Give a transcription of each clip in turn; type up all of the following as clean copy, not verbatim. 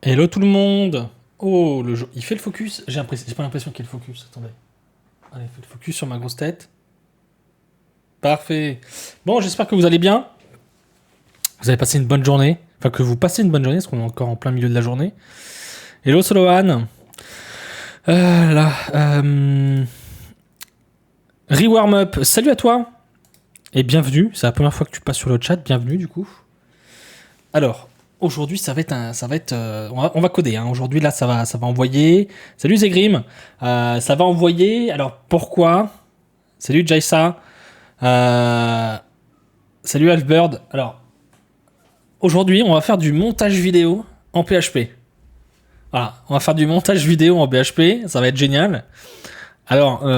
Hello tout le monde. Oh, le jour. Il fait le focus. J'ai pas l'impression qu'il y ait le focus. Attendez. Allez, il fait le focus sur ma grosse tête. Parfait. Bon, j'espère que vous allez bien. Vous avez passé une bonne journée. Enfin, que vous passez une bonne journée, parce qu'on est encore en plein milieu de la journée. Hello Solohan. Là. Rewarm up. Salut à toi. Et bienvenue. C'est la première fois que tu passes sur le chat. Bienvenue du coup. Alors. Aujourd'hui, ça va être, on va coder. Hein. Aujourd'hui, là, ça va envoyer. Salut Zegrim, ça va envoyer. Alors pourquoi? Salut Jaisa, salut Alfbird. Alors aujourd'hui, on va faire du montage vidéo en PHP. Voilà, on va faire du montage vidéo en PHP. Ça va être génial. Alors,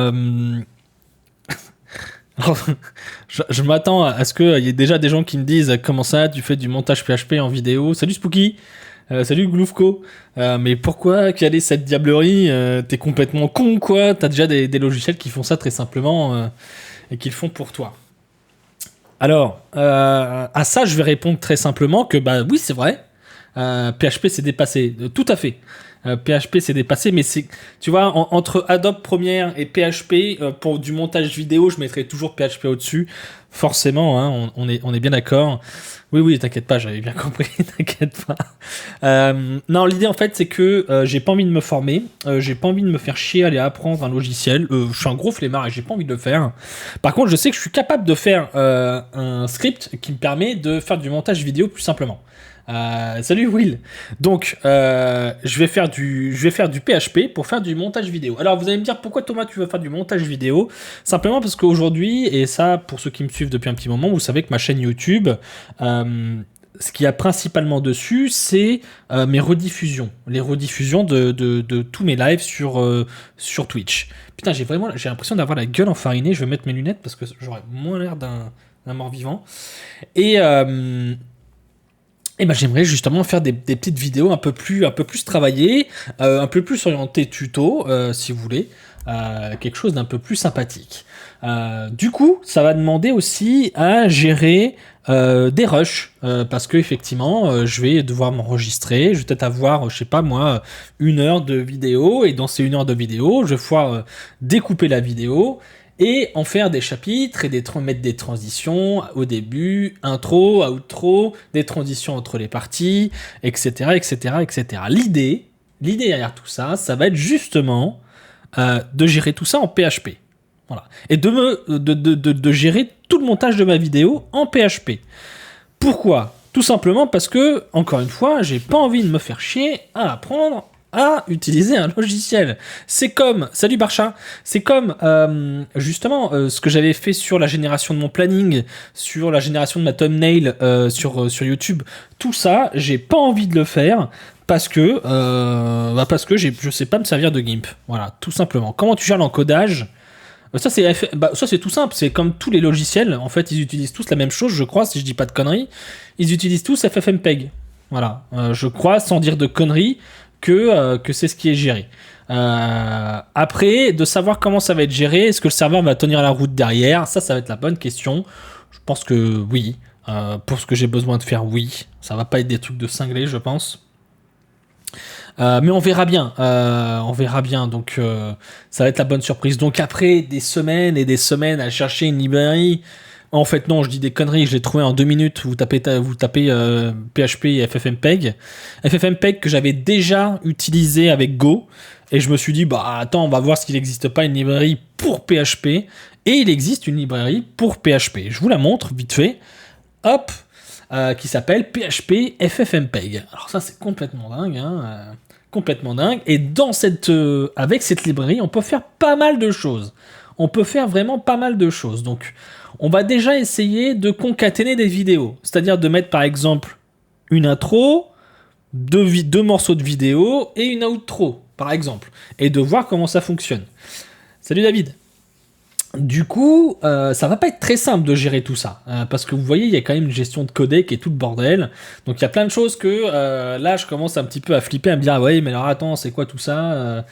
je m'attends à ce qu'il y ait déjà des gens qui me disent comment ça, tu fais du montage PHP en vidéo. Salut Spooky. Salut Gloufko, mais pourquoi caler cette diablerie? T'es complètement con quoi? T'as déjà des logiciels qui font ça très simplement et qui le font pour toi. Alors, à ça je vais répondre très simplement que bah oui c'est vrai, PHP s'est dépassé, tout à fait. PHP s'est dépassé, mais c'est, tu vois, entre Adobe Premiere et PHP, pour du montage vidéo, je mettrais toujours PHP au-dessus, forcément, hein, on est bien d'accord. Oui, t'inquiète pas, j'avais bien compris, t'inquiète pas. Non, l'idée en fait, c'est que j'ai pas envie de me former, j'ai pas envie de me faire chier à aller apprendre un logiciel. Je suis un gros flemmard et j'ai pas envie de le faire. Par contre, je sais que je suis capable de faire un script qui me permet de faire du montage vidéo plus simplement. Salut Will. Donc, je vais faire du PHP pour faire du montage vidéo. Alors, vous allez me dire pourquoi Thomas tu veux faire du montage vidéo? Simplement parce qu'aujourd'hui, et ça pour ceux qui me suivent depuis un petit moment, vous savez que ma chaîne YouTube, ce qu'il y a principalement dessus, c'est mes rediffusions, les rediffusions de tous mes lives sur Twitch. Putain, j'ai l'impression d'avoir la gueule enfarinée. Je vais mettre mes lunettes parce que j'aurais moins l'air d'un mort-vivant. Et ben j'aimerais justement faire des petites vidéos un peu plus travaillées, un peu plus orientées tuto, si vous voulez, quelque chose d'un peu plus sympathique. Du coup, ça va demander aussi à gérer des rushs, parce que effectivement, je vais devoir m'enregistrer, je vais peut-être avoir, je sais pas moi, 1 heure de vidéo, et dans ces 1 heure de vidéo, je vais pouvoir découper la vidéo et en faire des chapitres et mettre des transitions au début, intro, outro, des transitions entre les parties, etc., etc., etc. L'idée derrière tout ça, ça va être justement de gérer tout ça en PHP. Voilà. Et de gérer tout le montage de ma vidéo en PHP. Pourquoi? Tout simplement parce que, encore une fois, j'ai pas envie de me faire chier à apprendre à utiliser un logiciel. C'est comme, salut Barcha, c'est comme justement ce que j'avais fait sur la génération de mon planning, sur la génération de ma thumbnail sur YouTube. Tout ça, j'ai pas envie de le faire parce que je sais pas me servir de GIMP. Voilà, tout simplement. Comment tu gères l'encodage? Ça c'est tout simple, c'est comme tous les logiciels, en fait ils utilisent tous la même chose, je crois, si je dis pas de conneries, ils utilisent tous FFmpeg. Voilà, je crois, sans dire de conneries, que c'est ce qui est géré. Après, de savoir comment ça va être géré, est-ce que le serveur va tenir la route derrière, ça va être la bonne question. Je pense que oui, pour ce que j'ai besoin de faire, oui, ça va pas être des trucs de cinglé, je pense. Mais on verra bien, donc ça va être la bonne surprise. Donc après des semaines et des semaines à chercher une librairie, en fait non, je dis des conneries, je l'ai trouvé en 2 minutes, vous tapez PHP et FFmpeg que j'avais déjà utilisé avec Go, et je me suis dit, bah attends, on va voir s'il n'existe pas une librairie pour PHP, et il existe une librairie pour PHP, je vous la montre vite fait, hop, qui s'appelle PHP FFmpeg. Alors ça c'est complètement dingue, hein, complètement dingue. Et avec cette librairie, on peut faire pas mal de choses. On peut faire vraiment pas mal de choses. Donc, on va déjà essayer de concaténer des vidéos. C'est-à-dire de mettre par exemple une intro, 2 morceaux de vidéo et une outro, par exemple. Et de voir comment ça fonctionne. Salut David. Du coup, ça va pas être très simple de gérer tout ça, parce que vous voyez, il y a quand même une gestion de codec et tout le bordel. Donc il y a plein de choses que là, je commence un petit peu à flipper, à me dire ah ouais, mais alors attends, c'est quoi tout ça?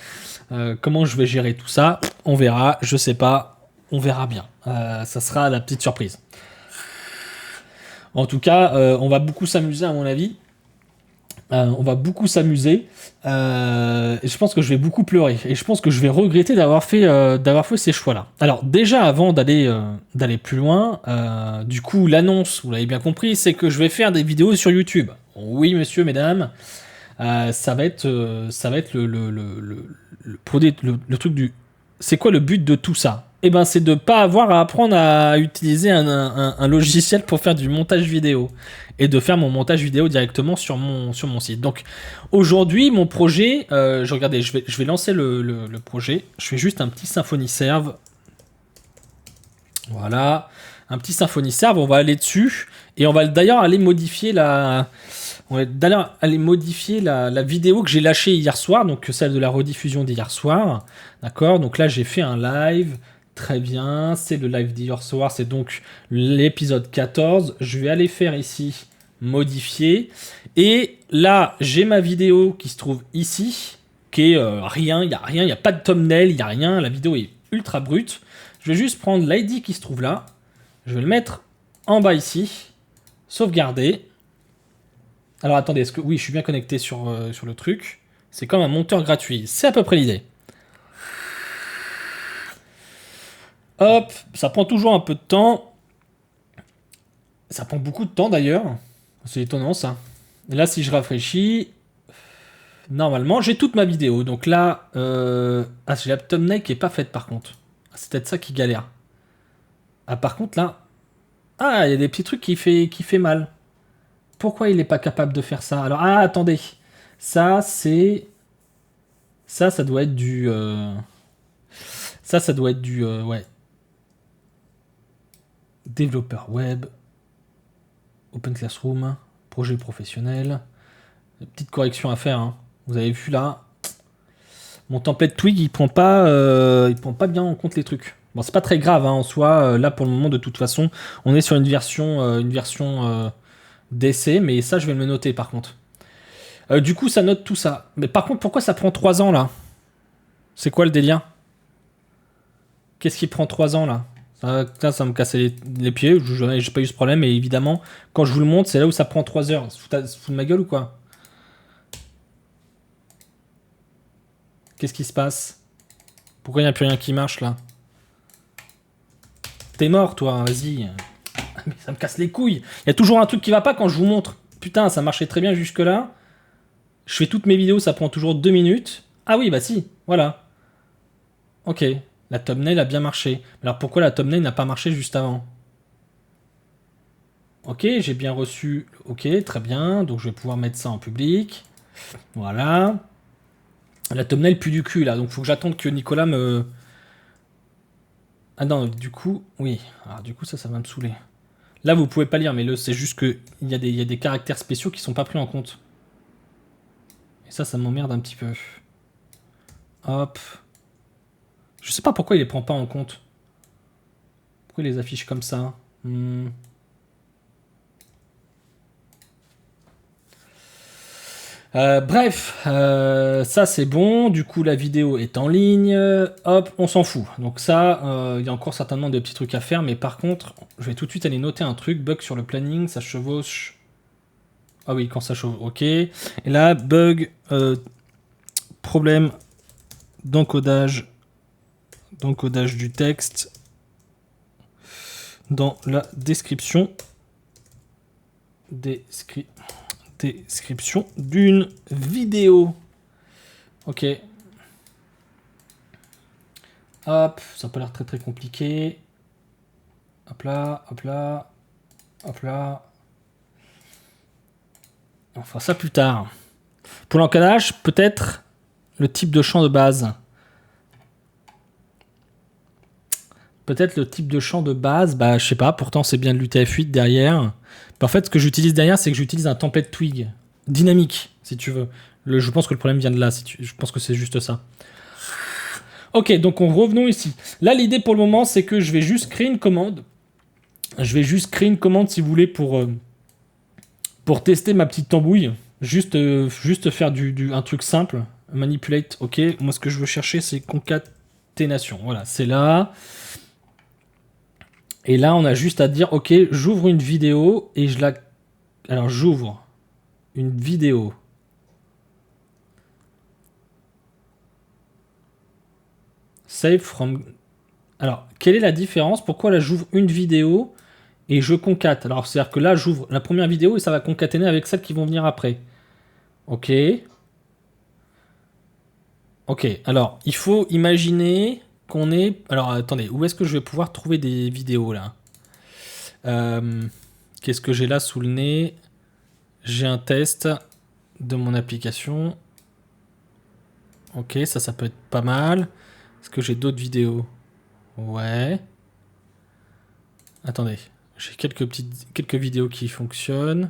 Comment je vais gérer tout ça? On verra, je sais pas, on verra bien. Ça sera la petite surprise. En tout cas, on va beaucoup s'amuser à mon avis. On va beaucoup s'amuser. Et je pense que je vais beaucoup pleurer. Et je pense que je vais regretter d'avoir fait ces choix-là. Alors déjà, avant d'aller plus loin, du coup, l'annonce, vous l'avez bien compris, c'est que je vais faire des vidéos sur YouTube. Oui, monsieur, mesdames. Ça va être le truc du... C'est quoi le but de tout ça? Eh ben, c'est de pas avoir à apprendre à utiliser un logiciel pour faire du montage vidéo et de faire mon montage vidéo directement sur mon site. Donc aujourd'hui, mon projet, je vais lancer le projet. Je fais juste un petit Symfony Serve. Voilà, un petit Symfony Serve. On va aller dessus et on va d'ailleurs aller modifier la vidéo que j'ai lâchée hier soir, donc celle de la rediffusion d'hier soir. D'accord, donc là j'ai fait un live. Très bien, c'est le live d'hier soir, c'est donc l'épisode 14. Je vais aller faire ici modifier. Et là, j'ai ma vidéo qui se trouve ici, qui est rien, il n'y a pas de thumbnail, il n'y a rien, la vidéo est ultra brute. Je vais juste prendre l'ID qui se trouve là, je vais le mettre en bas ici, sauvegarder. Alors attendez, est-ce que... Oui, je suis bien connecté sur le truc. C'est comme un monteur gratuit, c'est à peu près l'idée. Hop, ça prend toujours un peu de temps. Ça prend beaucoup de temps d'ailleurs. C'est étonnant ça. Et là, si je rafraîchis, normalement, j'ai toute ma vidéo. Donc là, j'ai la thumbnail qui est pas faite par contre. C'est peut-être ça qui galère. Ah, par contre là, il y a des petits trucs qui fait mal. Pourquoi il n'est pas capable de faire ça? Alors, attendez. Ça, c'est... Ça doit être du... Ça doit être du... Ouais. Développeur web. Open Classroom. Projet professionnel. Petite correction à faire. Hein. Vous avez vu là. Mon template Twig, il prend pas bien en compte les trucs. Bon, c'est pas très grave hein, en soi. Là, pour le moment, de toute façon, on est sur une version d'essai. Mais ça, je vais me le noter par contre. Du coup, ça note tout ça. Mais par contre, pourquoi ça prend 3 ans là? C'est quoi le délire? Qu'est-ce qui prend 3 ans là? Ça me cassait les pieds. J'ai pas eu ce problème. Et évidemment, quand je vous le montre, c'est là où ça prend 3 heures. Se fout de ma gueule ou quoi? Qu'est-ce qui se passe? Pourquoi il n'y a plus rien qui marche là? T'es mort toi, vas-y. Mais ça me casse les couilles. Il y a toujours un truc qui va pas quand je vous montre. Putain, ça marchait très bien jusque là. Je fais toutes mes vidéos, ça prend toujours 2 minutes. Ah oui, bah si, voilà. Ok, la thumbnail a bien marché. Alors pourquoi la thumbnail n'a pas marché juste avant? Ok, j'ai bien reçu. Ok, très bien. Donc je vais pouvoir mettre ça en public. Voilà. La thumbnail pue du cul là, donc faut que j'attende que Nicolas me... Ah non, du coup, oui. Alors du coup, ça va me saouler. Là, vous pouvez pas lire, mais c'est juste que il y a des caractères spéciaux qui sont pas pris en compte. Et ça m'emmerde un petit peu. Hop. Je sais pas pourquoi il les prend pas en compte. Pourquoi il les affiche comme ça? Bref, ça c'est bon. Du coup, la vidéo est en ligne. Hop, on s'en fout. Donc ça, il y a encore certainement des petits trucs à faire. Mais par contre, je vais tout de suite aller noter un truc. Bug sur le planning, ça chevauche. Ah oui, quand ça chevauche, ok. Et là, bug, problème d'encodage du texte dans la description d'une vidéo. Ok. Hop, ça n'a pas l'air très très compliqué. Hop là, hop là, hop là. On fera ça plus tard. Pour l'encodage, peut-être le type de champ de base. Peut-être le type de champ de base, bah je sais pas, pourtant c'est bien de l'UTF-8 derrière. Mais en fait, ce que j'utilise derrière, c'est que j'utilise un template Twig dynamique, si tu veux. Je pense que le problème vient de là, je pense que c'est juste ça. Ok, donc revenons ici. Là, l'idée pour le moment, c'est que je vais juste créer une commande. Je vais juste créer une commande, si vous voulez, pour tester ma petite tambouille. Juste faire un truc simple. Manipulate, ok. Moi, ce que je veux chercher, c'est concaténation. Voilà, c'est là. Et là, on a juste à dire, ok, j'ouvre une vidéo et je la... Alors, j'ouvre une vidéo Save from... Alors, quelle est la différence? Pourquoi là, j'ouvre une vidéo et je concate? Alors, c'est-à-dire que là, j'ouvre la première vidéo et ça va concaténer avec celles qui vont venir après. Ok. Ok, alors, il faut imaginer qu'on est... Alors, attendez, où est-ce que je vais pouvoir trouver des vidéos, là? Qu'est-ce que j'ai là sous le nez? J'ai un test de mon application. Ok, ça peut être pas mal. Est-ce que j'ai d'autres vidéos? Ouais. Attendez, j'ai quelques vidéos qui fonctionnent.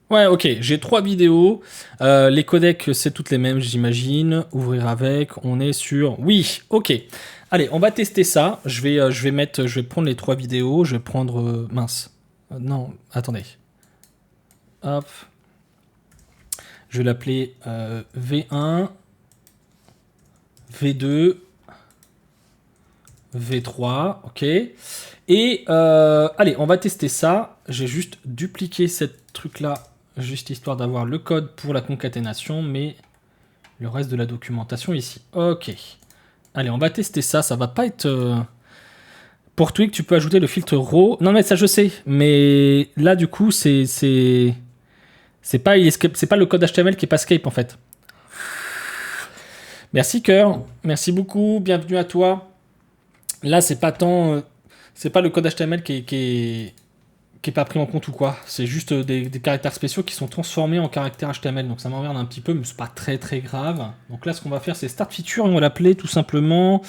Ouais, ok, j'ai 3 vidéos. Les codecs, c'est toutes les mêmes, j'imagine. Ouvrir avec, on est sur... Oui, ok. Allez, on va tester ça. Je vais prendre les 3 vidéos. Je vais prendre... mince. Non, attendez. Hop. Je vais l'appeler V1, V2, V3, ok. Et allez, on va tester ça. J'ai juste dupliqué cette truc-là, juste histoire d'avoir le code pour la concaténation, mais le reste de la documentation ici. Ok. Allez, on va tester ça. Ça va pas être... Pour Twig, tu peux ajouter le filtre RAW. Non, mais ça, je sais. Mais là, du coup, c'est pas le code HTML qui est pas Scape, en fait. Merci, Cœur. Merci beaucoup. Bienvenue à toi. Là, c'est pas tant... c'est pas le code HTML qui est pas pris en compte ou quoi. C'est juste des caractères spéciaux qui sont transformés en caractères HTML. Donc ça m'emmerde un petit peu, mais c'est pas très très grave. Donc là, ce qu'on va faire, c'est Start Feature. On va l'appeler tout simplement...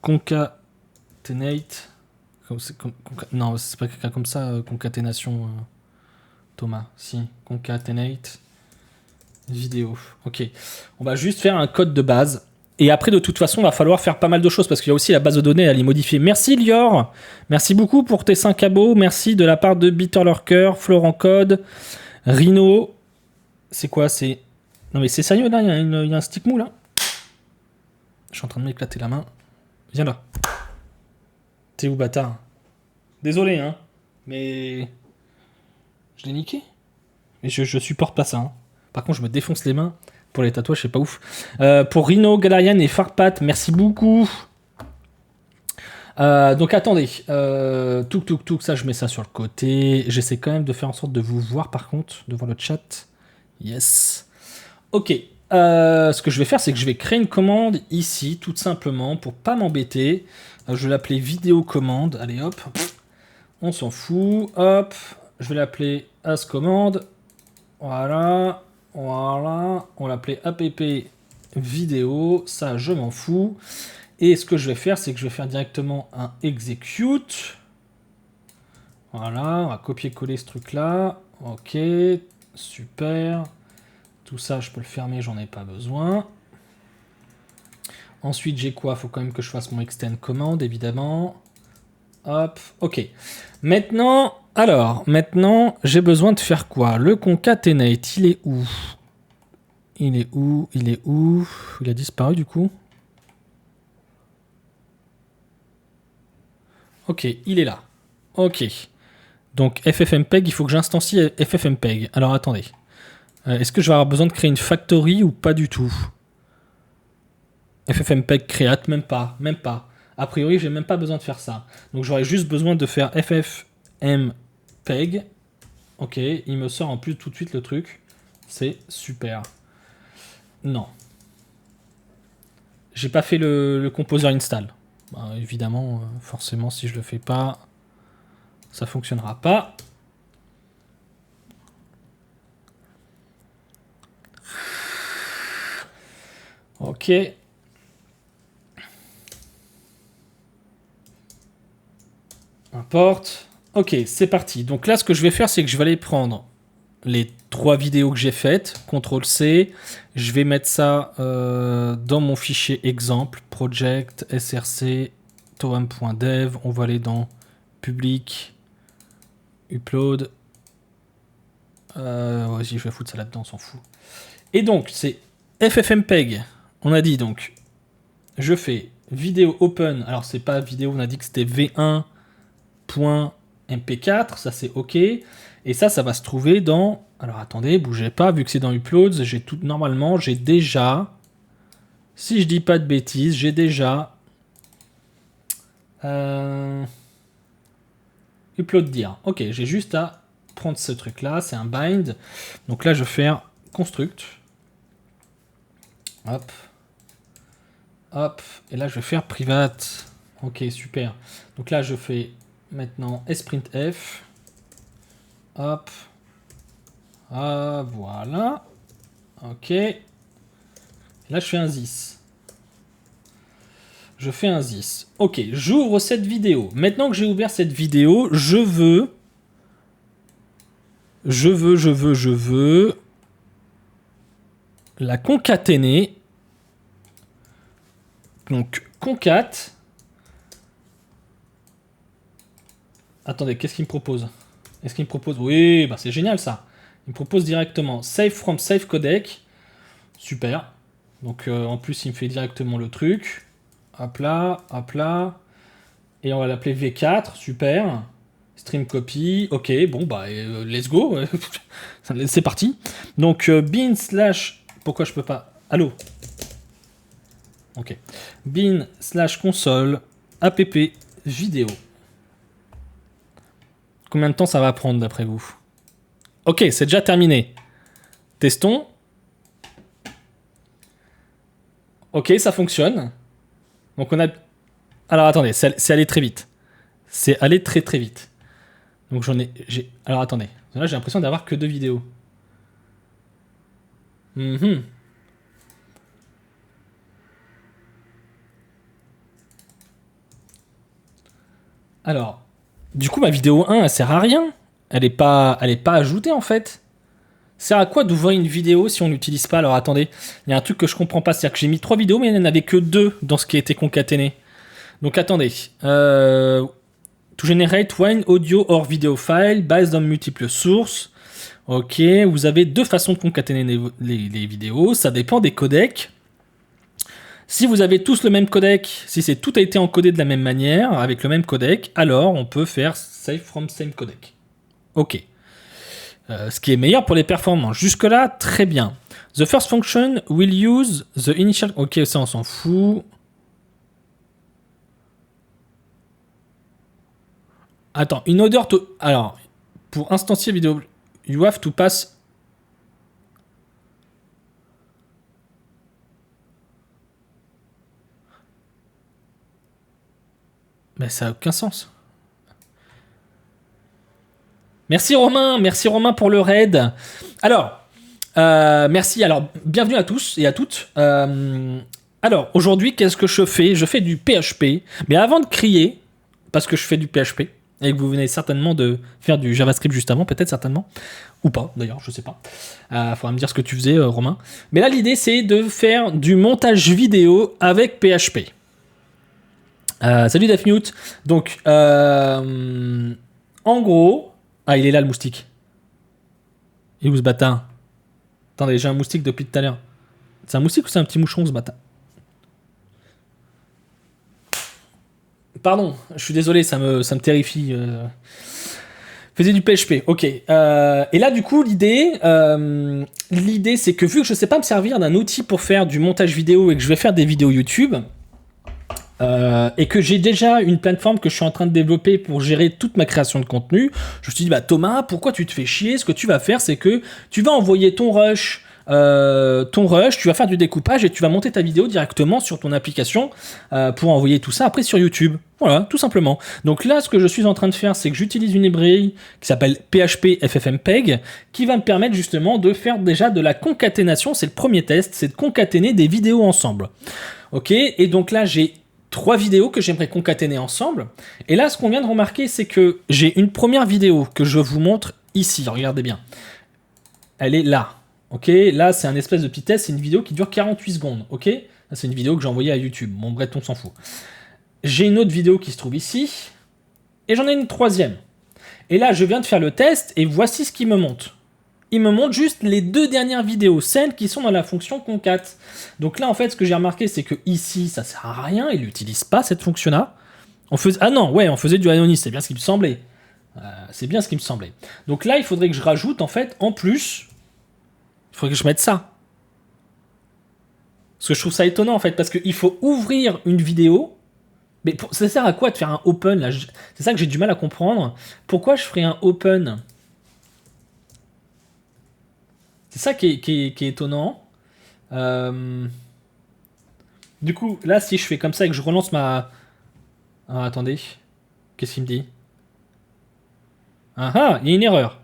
Concatenate. Non, c'est pas quelqu'un comme ça, concaténation, Thomas. Si, concatenate vidéo. Ok. On va juste faire un code de base. Et après, de toute façon, il va falloir faire pas mal de choses parce qu'il y a aussi la base de données à les modifier. Merci Lior. Merci beaucoup pour tes 5 abos. Merci de la part de Bitterlurker, Florent Code, Rhino. C'est quoi? C'est... Non mais c'est sérieux là, il y a un stick mou là. Je suis en train de m'éclater la main. Viens là. T'es où, bâtard? Désolé, hein. Mais... Je l'ai niqué. Mais je supporte pas ça, hein. Par contre, je me défonce les mains. Pour les tatouages, c'est pas ouf. Pour Rhino, Galarian et Farpat, merci beaucoup. Donc attendez. Touk, ça, je mets ça sur le côté. J'essaie quand même de faire en sorte de vous voir, par contre, de voir le chat. Yes. Ok. Ce que je vais faire, c'est que je vais créer une commande ici, tout simplement, pour pas m'embêter. Je vais l'appeler vidéo commande. Allez, hop. On s'en fout. Hop. Je vais l'appeler as commande. Voilà. On l'appelait app vidéo. Ça, je m'en fous. Et ce que je vais faire, c'est que je vais faire directement un execute. Voilà. On va copier-coller ce truc-là. Ok. Super. Tout ça, je peux le fermer, j'en ai pas besoin. Ensuite, j'ai quoi? Il faut quand même que je fasse mon extend commande, évidemment. Hop, ok. Maintenant, j'ai besoin de faire quoi? Le concatenate, il est où? Il a disparu, du coup. Ok, il est là. Ok. Donc, ffmpeg, il faut que j'instancie ffmpeg. Alors, attendez. Est-ce que je vais avoir besoin de créer une factory ou pas du tout? ffmpeg create, même pas. A priori, j'ai même pas besoin de faire ça. Donc j'aurais juste besoin de faire ffmpeg. Ok, il me sort en plus tout de suite le truc. C'est super. Non. J'ai pas fait le composer install. Bah, évidemment, forcément, si je le fais pas, ça fonctionnera pas. Ok. Importe. Ok, c'est parti. Donc là, ce que je vais faire, c'est que je vais aller prendre les 3 vidéos que j'ai faites. CTRL-C. Je vais mettre ça dans mon fichier exemple. Project, src, toem.dev. On va aller dans public, upload. Vas-y, je vais foutre ça là-dedans, on s'en fout. Et donc, c'est ffmpeg. On a dit donc, je fais vidéo open. Alors, c'est pas vidéo, on a dit que c'était v1.ffmpeg. MP4, ça c'est OK. Et ça va se trouver dans... Alors attendez, bougez pas, vu que c'est dans Uploads, j'ai tout... Normalement, j'ai déjà... Si je dis pas de bêtises, j'ai déjà... Upload dir. Ok, j'ai juste à prendre ce truc-là, c'est un bind. Donc là, je vais faire construct. Hop. Hop. Et là, je vais faire private. Ok, super. Donc là, je fais maintenant sprintf. Hop. Ah, voilà. Ok. Et là, je fais un this. Je fais un this. Ok, j'ouvre cette vidéo. Maintenant que j'ai ouvert cette vidéo, je veux la concaténer. Donc, concat. Attendez, qu'est-ce qu'il me propose? Est-ce qu'il me propose? Oui, bah c'est génial ça. Il me propose directement save from save codec. Super. Donc, en plus, il me fait directement le truc. Hop là, hop là. Et on va l'appeler V4, super. Stream copy, ok, bon bah let's go. C'est parti. Donc bin slash... Pourquoi je peux pas... Allô? Ok. Bin slash console app vidéo. Combien de temps ça va prendre d'après vous? Ok, c'est déjà terminé. Testons. Ok, ça fonctionne. Donc on a... Alors attendez, c'est allé très vite. C'est allé très très vite. Donc alors attendez, là j'ai l'impression d'avoir que 2 vidéos. Alors, du coup ma vidéo 1 elle sert à rien. Elle est pas ajoutée en fait. Sert à quoi d'ouvrir une vidéo si on l'utilise pas? Alors attendez, il y a un truc que je comprends pas, c'est-à-dire que j'ai mis 3 vidéos mais il n'y en avait que 2 dans ce qui a été concaténé. Donc attendez, to generate one audio or video file based on multiple sources. Ok, vous avez 2 façons de concaténer les vidéos, ça dépend des codecs. Si vous avez tous le même codec, si tout a été encodé de la même manière, avec le même codec, alors on peut faire save from same codec. Ok. Ce qui est meilleur pour les performances. Jusque-là, très bien. The first function will use the initial... Ok, ça on s'en fout. Attends, in order to... Alors, pour instancier vidéo, you have to pass... Mais ça n'a aucun sens. Merci Romain pour le raid. Alors, merci. Alors, bienvenue à tous et à toutes. Alors, aujourd'hui, qu'est-ce que je fais? Je fais du PHP. Mais avant de crier, parce que je fais du PHP, et que vous venez certainement de faire du JavaScript juste avant, peut-être certainement, ou pas d'ailleurs, je sais pas. Faudra me dire ce que tu faisais, Romain. Mais là, l'idée, c'est de faire du montage vidéo avec PHP. Salut Daphmute. Donc, en gros... Ah, il est là le moustique. Il est où ce bâtard? Attendez, j'ai un moustique depuis tout à l'heure. C'est un moustique ou c'est un petit mouchon ce bâtard? Pardon, je suis désolé, ça me terrifie. Faisais du PHP, ok. Et là, du coup, l'idée, c'est que vu que je sais pas me servir d'un outil pour faire du montage vidéo et que je vais faire des vidéos YouTube, et que j'ai déjà une plateforme que je suis en train de développer pour gérer toute ma création de contenu, je me suis dit, bah Thomas, pourquoi tu te fais chier? Ce que tu vas faire, c'est que tu vas envoyer ton rush, tu vas faire du découpage et tu vas monter ta vidéo directement sur ton application pour envoyer tout ça après sur YouTube. Voilà, tout simplement. Donc là, ce que je suis en train de faire, c'est que j'utilise une librairie qui s'appelle PHP FFmpeg, qui va me permettre justement de faire déjà de la concaténation. C'est le premier test, c'est de concaténer des vidéos ensemble. Ok, et donc là, j'ai 3 vidéos que j'aimerais concaténer ensemble. Et là, ce qu'on vient de remarquer, c'est que j'ai une première vidéo que je vous montre ici. Regardez bien. Elle est là. Ok, là, c'est un espèce de petit test. C'est une vidéo qui dure 48 secondes. Ok, là, c'est une vidéo que j'ai envoyée à YouTube. Bon, bref, on s'en fout. J'ai une autre vidéo qui se trouve ici. Et j'en ai une troisième. Et là, je viens de faire le test et voici ce qui me monte. Il me montre juste les 2 dernières vidéos, celles qui sont dans la fonction concat. Donc là, en fait, ce que j'ai remarqué, c'est que ici, ça sert à rien. Il n'utilise pas cette fonction-là. Ah non, ouais, on faisait du Ionis, c'est bien ce qui me semblait. C'est bien ce qui me semblait. Donc là, il faudrait que je rajoute, en fait, en plus, il faudrait que je mette ça. Parce que je trouve ça étonnant, en fait, parce qu'il faut ouvrir une vidéo. Mais ça sert à quoi de faire un open, là? C'est ça que j'ai du mal à comprendre. Pourquoi je ferais un open? C'est ça qui est étonnant. Du coup, là, si je fais comme ça et que je relance ma... Ah, attendez. Qu'est-ce qu'il me dit? Ah ah, il y a une erreur.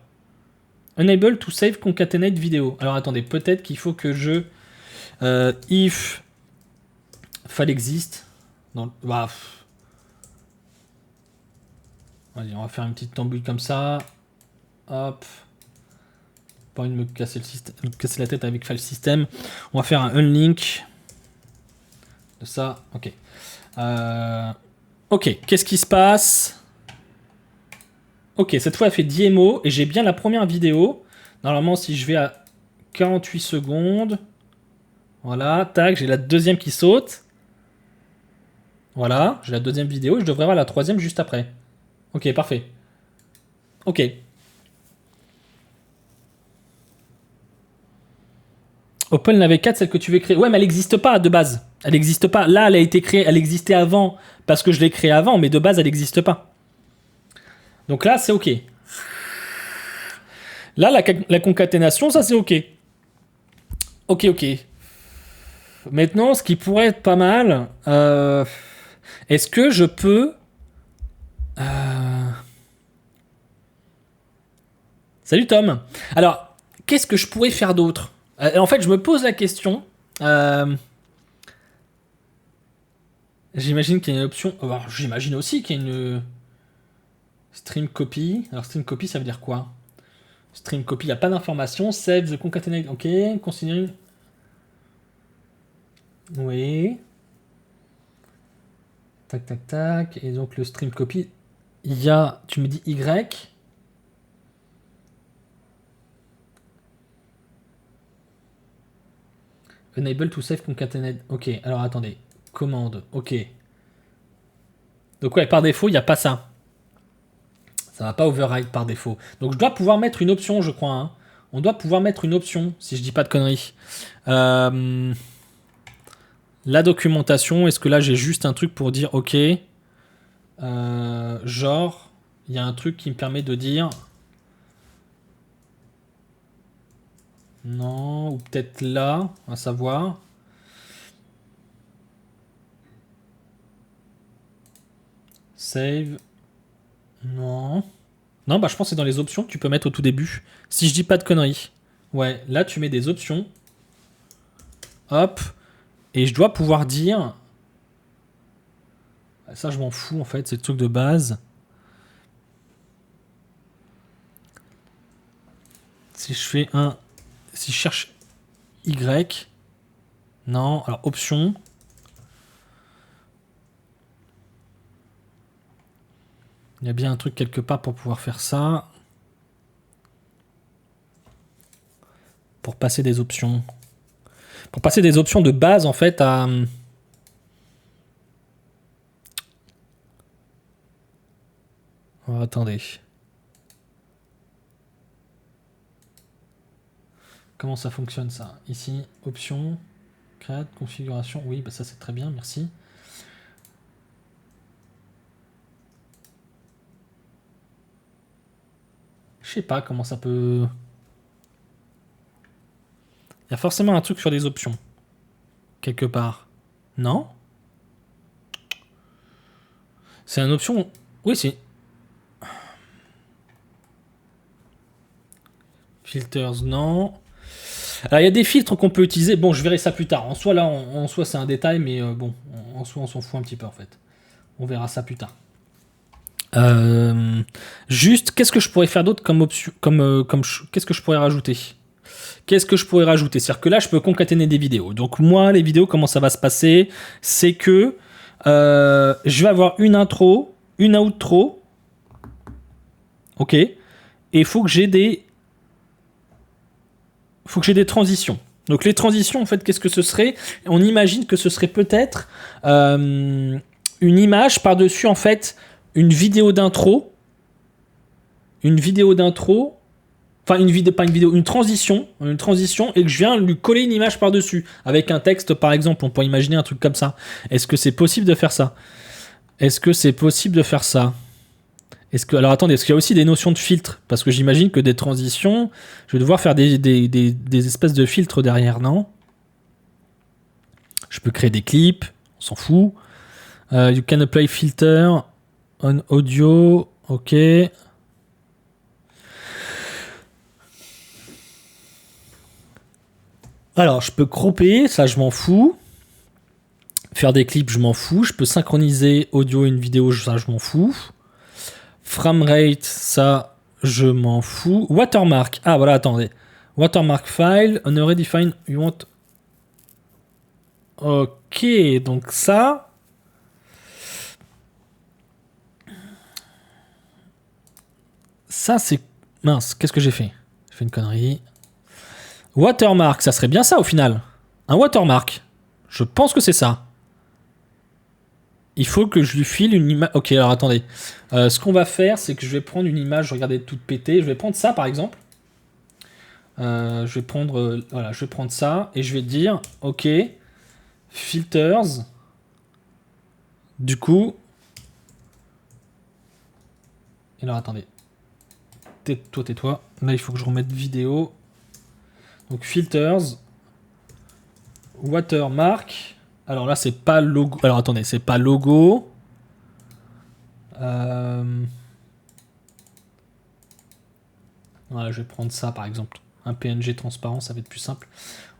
Unable to save concatenate vidéo. Alors attendez, peut-être qu'il faut que je... if file exist. Non, bah... Allez, on va faire une petite tambouille comme ça. Hop. Pas envie de me casser, casser la tête avec file system. On va faire un unlink. De ça, ok. Ok, qu'est-ce qui se passe? Ok, cette fois elle fait 10 MO et j'ai bien la première vidéo. Normalement, si je vais à 48 secondes, voilà, tac, j'ai la deuxième qui saute. Voilà, j'ai la deuxième vidéo et je devrais avoir la troisième juste après. Ok, parfait. Ok. Open NAV4, celle que tu veux créer. Ouais, mais elle n'existe pas de base. Elle n'existe pas. Là, elle a été créée. Elle existait avant parce que je l'ai créée avant, mais de base, elle n'existe pas. Donc là, c'est ok. Là, la concaténation, ça, c'est ok. Ok. Maintenant, ce qui pourrait être pas mal, est-ce que je peux... Salut Tom. Alors, qu'est-ce que je pourrais faire d'autre? En fait, je me pose la question. J'imagine qu'il y a une option... Alors, j'imagine aussi qu'il y a une... Stream copy. Alors, stream copy, ça veut dire quoi? Stream copy, il n'y a pas d'information. Save the concatenate. Ok, considering... Oui. Tac. Et donc, le stream copy, il y a... Tu me dis Y. Enable to save concatenate. Ok, alors attendez. Commande. Ok. Donc ouais, par défaut, il n'y a pas ça. Ça va pas override par défaut. Donc je dois pouvoir mettre une option, je crois. Hein. On doit pouvoir mettre une option, si je dis pas de conneries. La documentation, est-ce que là j'ai juste un truc pour dire ok. Genre, il y a un truc qui me permet de dire... Non, ou peut-être là, à savoir... Save... Non. Non, bah je pense que c'est dans les options que tu peux mettre au tout début. Si je dis pas de conneries. Ouais, là tu mets des options. Hop. Et je dois pouvoir dire... Ça je m'en fous en fait, c'est le truc de base. Si je fais un... Si je cherche Y... Non, alors option... Il y a bien un truc quelque part pour pouvoir faire ça. Pour passer des options. Pour passer des options de base, en fait, à... Oh, attendez. Comment ça fonctionne, ça? Ici, options, create, configuration. Oui, bah ça, c'est très bien, merci. Je sais pas comment ça peut... Il y a forcément un truc sur les options. Quelque part. Non? C'est une option... Oui, c'est... Filters, non. Alors, il y a des filtres qu'on peut utiliser. Bon, je verrai ça plus tard. En soi, là, en soi, c'est un détail, mais bon, en soi, on s'en fout un petit peu, en fait. On verra ça plus tard. Juste, qu'est-ce que je pourrais faire d'autre comme option, qu'est-ce que je pourrais rajouter? C'est-à-dire que là, je peux concaténer des vidéos. Donc moi, les vidéos, comment ça va se passer? C'est que je vais avoir une intro, une outro, ok, et il faut que j'ai des transitions. Donc les transitions, en fait, qu'est-ce que ce serait? On imagine que ce serait peut-être une image par-dessus, en fait, une vidéo d'intro une vidéo d'intro, enfin une vidéo, pas une vidéo, une transition, et que je viens lui coller une image par-dessus, avec un texte par exemple, on pourrait imaginer un truc comme ça. Est-ce que c'est possible de faire ça? Est-ce que c'est possible de faire ça? Alors attendez, est-ce qu'il y a aussi des notions de filtre? Parce que j'imagine que des transitions, je vais devoir faire des espèces de filtres derrière, non? Je peux créer des clips, on s'en fout. You can apply filter on audio, ok. Alors, je peux cropper, ça je m'en fous. Faire des clips, je m'en fous. Je peux synchroniser audio et une vidéo, ça je m'en fous. Framerate, ça je m'en fous. Watermark, ah voilà, attendez. Watermark file, on already define, you want... Ok, donc ça... Ça c'est... Mince, qu'est-ce que j'ai fait? J'ai fait une connerie. Watermark, ça serait bien ça au final. Un watermark. Je pense que c'est ça. Il faut que je lui file une image. Ok, alors attendez. Ce qu'on va faire, c'est que je vais prendre une image, regardez, toute pétée. Je vais prendre ça par exemple. Je vais prendre, voilà, je vais prendre ça et je vais dire, ok, filters. Du coup. Et alors attendez. Tais-toi, tais-toi. Là, il faut que je remette vidéo. Donc filters. Watermark. Alors là, c'est pas logo. Alors attendez, c'est pas logo. Voilà, je vais prendre ça par exemple. Un PNG transparent, ça va être plus simple.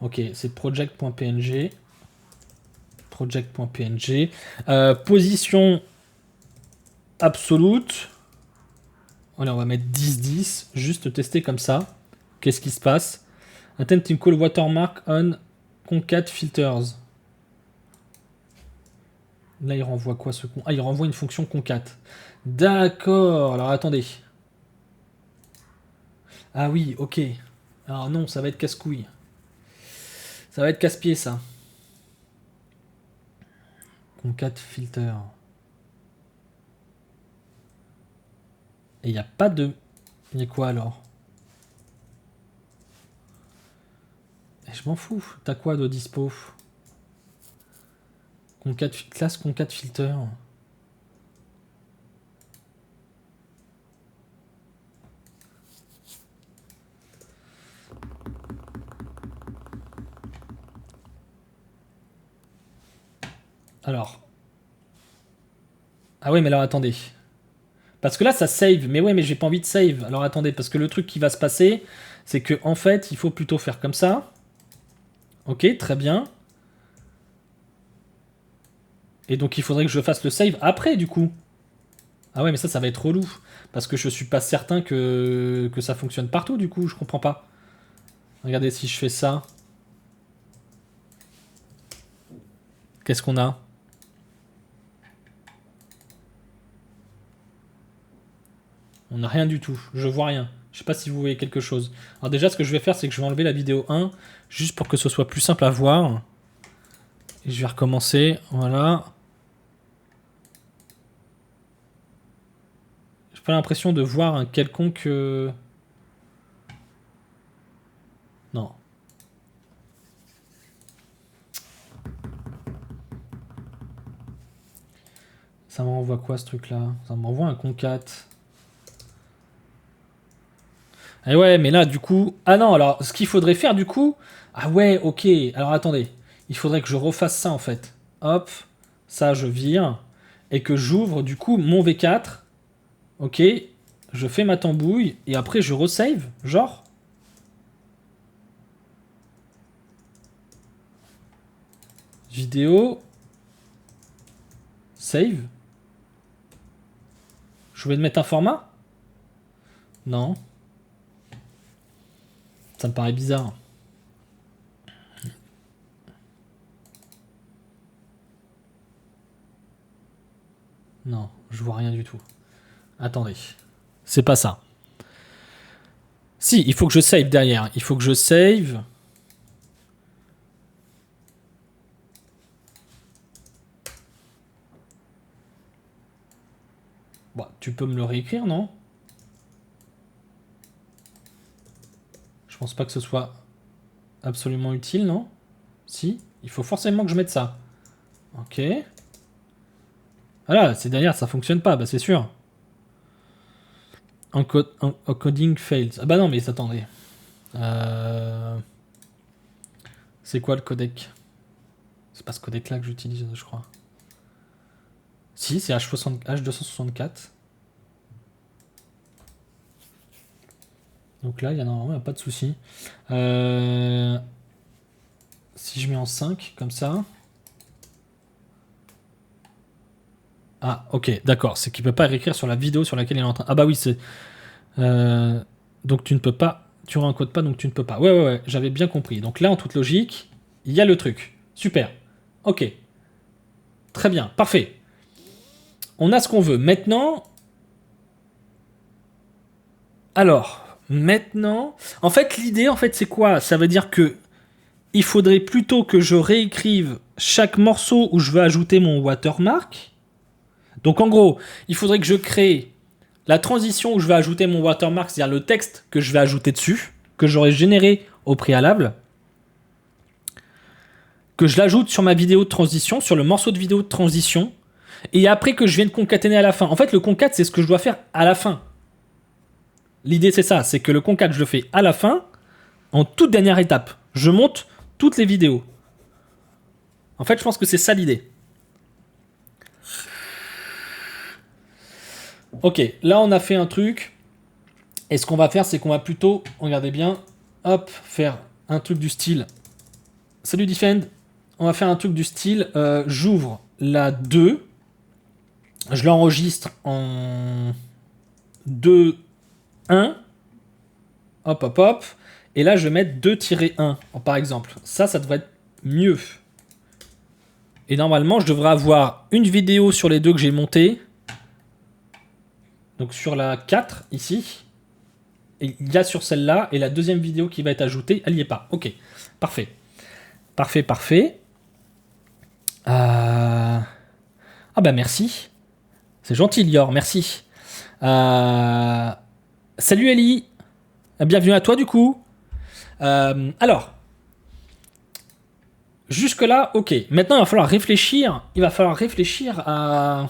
Ok, c'est project.png. Project.png. Position absolute. Allez, on va mettre 10-10. Juste tester comme ça. Qu'est-ce qui se passe? Attempting call watermark on concat filters. Là, il renvoie quoi ce con? Ah, il renvoie une fonction concat. D'accord. Alors, attendez. Ah oui, ok. Alors non, ça va être casse-couille. Ça va être casse-pied, ça. Concat filter. Et il n'y a pas de... Il y a quoi alors? Et je m'en fous. T'as quoi de dispo? Classe concat filter. Alors. Ah ouais, mais alors attendez. Parce que là, ça save. Mais ouais, mais j'ai pas envie de save. Alors attendez, parce que le truc qui va se passer, c'est que en fait, il faut plutôt faire comme ça. Ok, très bien. Et donc, il faudrait que je fasse le save après, du coup. Ah ouais, mais ça va être relou. Parce que je suis pas certain que ça fonctionne partout, du coup. Je comprends pas. Regardez si je fais ça. Qu'est-ce qu'on a? On n'a rien du tout. Je vois rien. Je sais pas si vous voyez quelque chose. Alors déjà, ce que je vais faire, c'est que je vais enlever la vidéo 1, juste pour que ce soit plus simple à voir. Et je vais recommencer. Voilà. J'ai pas l'impression de voir un quelconque... Non. Ça m'envoie quoi, ce truc-là? Ça m'envoie un concat. Et ouais, mais là, du coup... Ah non, alors, ce qu'il faudrait faire, du coup... Ah ouais, ok. Alors, attendez. Il faudrait que je refasse ça, en fait. Hop. Ça, je vire. Et que j'ouvre, du coup, mon V4. Ok. Je fais ma tambouille. Et après, je resave. Genre. Vidéo. Save. Je vais mettre un format? Non. Ça me paraît bizarre. Non, je vois rien du tout. Attendez. C'est pas ça. Si, il faut que je save derrière. Il faut que je save. Bon, tu peux me le réécrire, non? Je pense pas que ce soit absolument utile, non? Si, il faut forcément que je mette ça. Ok. Voilà, c'est derrière, ça fonctionne pas, bah c'est sûr. Encoding fails. Ah bah non, mais attendez. C'est quoi le codec? C'est pas ce codec là que j'utilise, je crois. Si, c'est H264. Donc là, il y a normalement pas de souci. Si je mets en 5, comme ça. Ah, ok, d'accord. C'est qu'il peut pas réécrire sur la vidéo sur laquelle il est en train. Ah bah oui, c'est... donc tu ne peux pas... Tu rencodes pas, donc tu ne peux pas. Ouais, j'avais bien compris. Donc là, en toute logique, il y a le truc. Super. Ok. Très bien, parfait. On a ce qu'on veut. Maintenant... Alors, maintenant... En fait, l'idée, c'est quoi? Ça veut dire que il faudrait plutôt que je réécrive chaque morceau où je veux ajouter mon watermark. Donc en gros, il faudrait que je crée la transition où je vais ajouter mon watermark, c'est-à-dire le texte que je vais ajouter dessus, que j'aurais généré au préalable, que je l'ajoute sur ma vidéo de transition, sur le morceau de vidéo de transition, et après que je vienne concaténer à la fin. En fait, le concat, c'est ce que je dois faire à la fin. L'idée, c'est ça, c'est que le concat, je le fais à la fin, en toute dernière étape. Je monte toutes les vidéos. En fait, je pense que c'est ça l'idée. Ok, là on a fait un truc. Et ce qu'on va faire, c'est qu'on va plutôt, regardez bien, hop, faire un truc du style. Salut Defend. On va faire un truc du style, j'ouvre la 2. Je l'enregistre en 2, 1. Hop. Et là, je vais mettre 2-1, par exemple. Ça devrait être mieux. Et normalement, je devrais avoir une vidéo sur les deux que j'ai montées. Donc sur la 4, ici. Et il y a sur celle-là. Et la deuxième vidéo qui va être ajoutée, elle n'y est pas. Ok, parfait. Parfait. Ah bah merci. C'est gentil, Lior, merci. Salut Ellie. Bienvenue à toi du coup. Alors, jusque-là, ok. Maintenant, il va falloir réfléchir. À...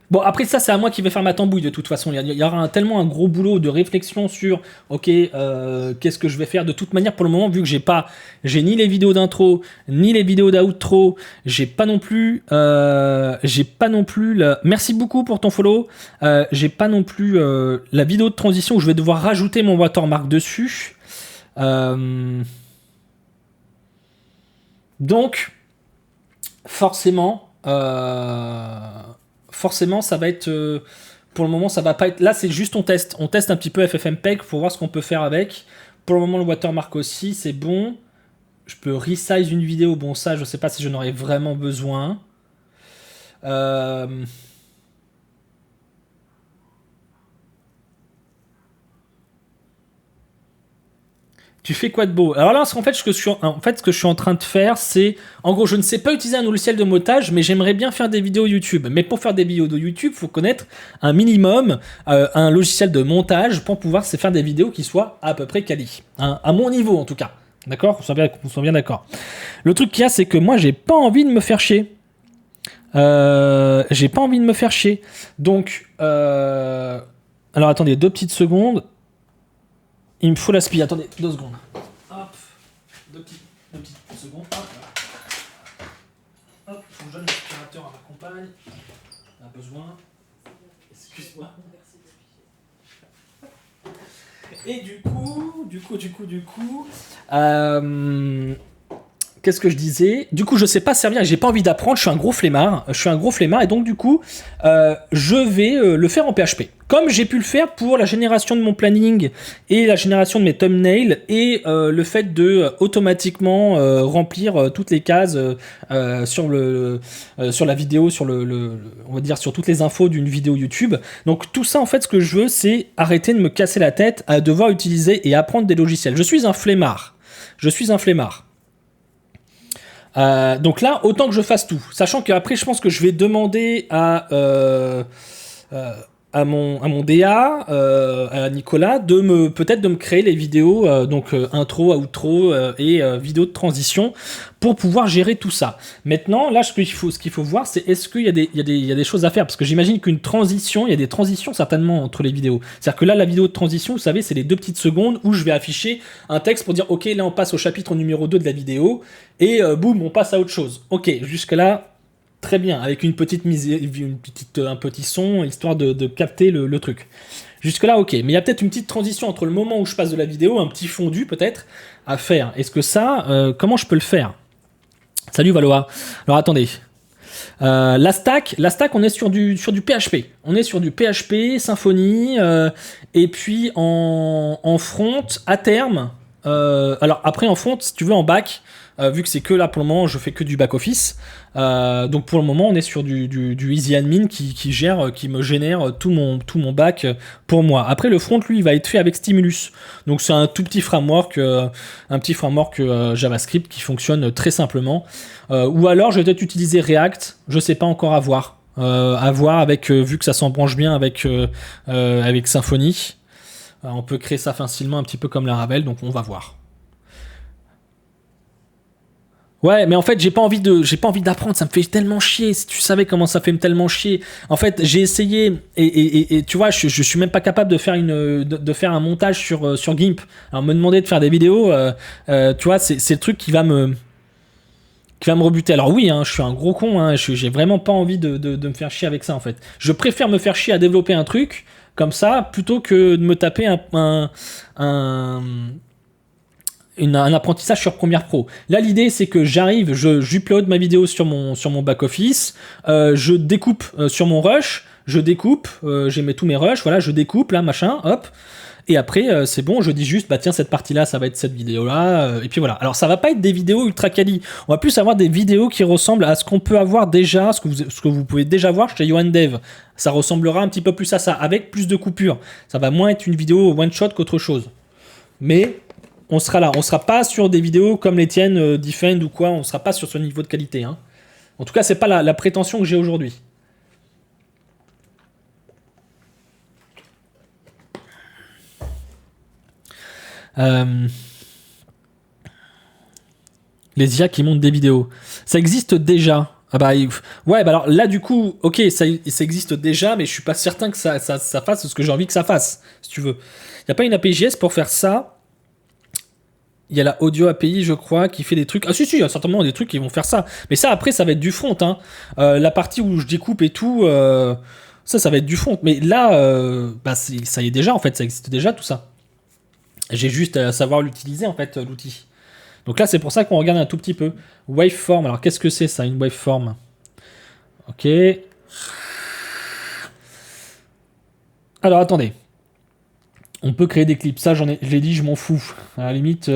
Bon, après ça, c'est à moi qui vais faire ma tambouille de toute façon. Il y aura tellement un gros boulot de réflexion sur, ok, qu'est-ce que je vais faire de toute manière pour le moment, vu que j'ai ni les vidéos d'intro, ni les vidéos d'outro, j'ai pas non plus Merci beaucoup pour ton follow. J'ai pas non plus la vidéo de transition où je vais devoir rajouter mon watermark dessus. Donc, forcément, ça va être... pour le moment, ça va pas être... Là, c'est juste on teste. On teste un petit peu FFmpeg pour voir ce qu'on peut faire avec. Pour le moment, le watermark aussi, c'est bon. Je peux resize une vidéo. Bon, ça, je sais pas si j'en aurais vraiment besoin. Tu fais quoi de beau? Alors là, en fait, ce que je suis en train de faire, c'est... En gros, je ne sais pas utiliser un logiciel de montage, mais j'aimerais bien faire des vidéos YouTube. Mais pour faire des vidéos de YouTube, il faut connaître un minimum un logiciel de montage pour pouvoir faire des vidéos qui soient à peu près quali. Hein, à mon niveau, en tout cas. D'accord? On soit bien d'accord. Le truc qu'il y a, c'est que moi, j'ai pas envie de me faire chier. Donc, alors attendez, 2 petites secondes. Il me faut la spie. Attendez, 2 secondes. Hop. 2 petites secondes. Hop. Faut que je donne l'aspirateur à ma compagne. On a besoin. Excuse-moi. Et du coup. Qu'est-ce que je disais? Du coup, je sais pas servir, j'ai pas envie d'apprendre, je suis un gros flemmard, et donc du coup, je vais le faire en PHP. Comme j'ai pu le faire pour la génération de mon planning et la génération de mes thumbnails et le fait de automatiquement remplir toutes les cases sur la vidéo, on va dire sur toutes les infos d'une vidéo YouTube. Donc tout ça, en fait, ce que je veux, c'est arrêter de me casser la tête à devoir utiliser et apprendre des logiciels. Je suis un flemmard. Donc là, autant que je fasse tout. Sachant qu'après, je pense que je vais demander à à mon DA, à Nicolas, peut-être de me créer les vidéos, donc intro, outro et vidéo de transition pour pouvoir gérer tout ça. Maintenant, là, ce qu'il faut voir, c'est est-ce qu'il y a il y a des choses à faire, parce que j'imagine qu'une transition, il y a des transitions certainement entre les vidéos. C'est-à-dire que là, la vidéo de transition, vous savez, c'est les 2 petites secondes où je vais afficher un texte pour dire, ok, là, on passe au chapitre numéro 2 de la vidéo, et boum, on passe à autre chose. Ok, jusque-là, très bien, avec un petit son, histoire de capter le truc. Jusque-là, ok. Mais il y a peut-être une petite transition entre le moment où je passe de la vidéo, un petit fondu peut-être, à faire. Est-ce que ça, comment je peux le faire? Salut Valois. Alors attendez. La stack, on est sur du PHP. On est sur du PHP, Symfony, et puis en front, à terme. Alors après en front, si tu veux en back, vu que c'est que là pour le moment, je fais que du back office. Donc pour le moment, on est sur du easy admin qui gère, qui me génère tout mon back pour moi. Après le front, lui, il va être fait avec Stimulus. Donc c'est un tout petit framework, JavaScript qui fonctionne très simplement. Ou alors je vais peut-être utiliser React. Je sais pas encore, à voir. Avec vu que ça s'embranche bien avec Symfony. On peut créer ça facilement, un petit peu comme Laravel, donc on va voir. Ouais, mais en fait, j'ai pas envie d'apprendre, ça me fait tellement chier. Si tu savais comment ça fait tellement chier. En fait, j'ai essayé et tu vois, je suis même pas capable de faire de faire un montage sur GIMP. Alors me demander de faire des vidéos, tu vois, c'est le truc qui va me rebuter. Alors oui, hein, je suis un gros con, hein, j'ai vraiment pas envie de me faire chier avec ça en fait. Je préfère me faire chier à développer un truc comme ça plutôt que de me taper un un apprentissage sur Premiere Pro. Là, l'idée, c'est que j'upload ma vidéo sur mon back-office, je découpe sur mon rush, j'ai mis tous mes rushs, voilà, je découpe, là, machin, hop, et après, c'est bon, je dis juste, bah tiens, cette partie-là, ça va être cette vidéo-là, et puis voilà. Alors, ça va pas être des vidéos ultra quali, on va plus avoir des vidéos qui ressemblent à ce qu'on peut avoir déjà, ce que vous pouvez déjà voir chez YohanDev. Ça ressemblera un petit peu plus à ça, avec plus de coupures. Ça va moins être une vidéo one-shot qu'autre chose. Mais on sera là. On sera pas sur des vidéos comme les tiennes, Defend ou quoi. On sera pas sur ce niveau de qualité. Hein. En tout cas, c'est pas la prétention que j'ai aujourd'hui. Les IA qui montent des vidéos. Ça existe déjà. Ah bah, ouais, bah alors là, du coup, ok, ça existe déjà, mais je suis pas certain que ça fasse ce que j'ai envie que ça fasse, si tu veux. Il n'y a pas une API JS pour faire ça. Il y a la Audio API, je crois, qui fait des trucs. Ah si, il y a certainement des trucs qui vont faire ça. Mais ça, après, ça va être du front. Hein. La partie où je découpe et tout, ça va être du front. Mais là, bah, ça y est déjà, en fait, ça existe déjà, tout ça. J'ai juste à savoir l'utiliser, en fait, l'outil. Donc là, c'est pour ça qu'on regarde un tout petit peu. Waveform, alors qu'est-ce que c'est, ça, une waveform? Ok. Alors, attendez. On peut créer des clips, ça je l'ai dit, je m'en fous. À la limite,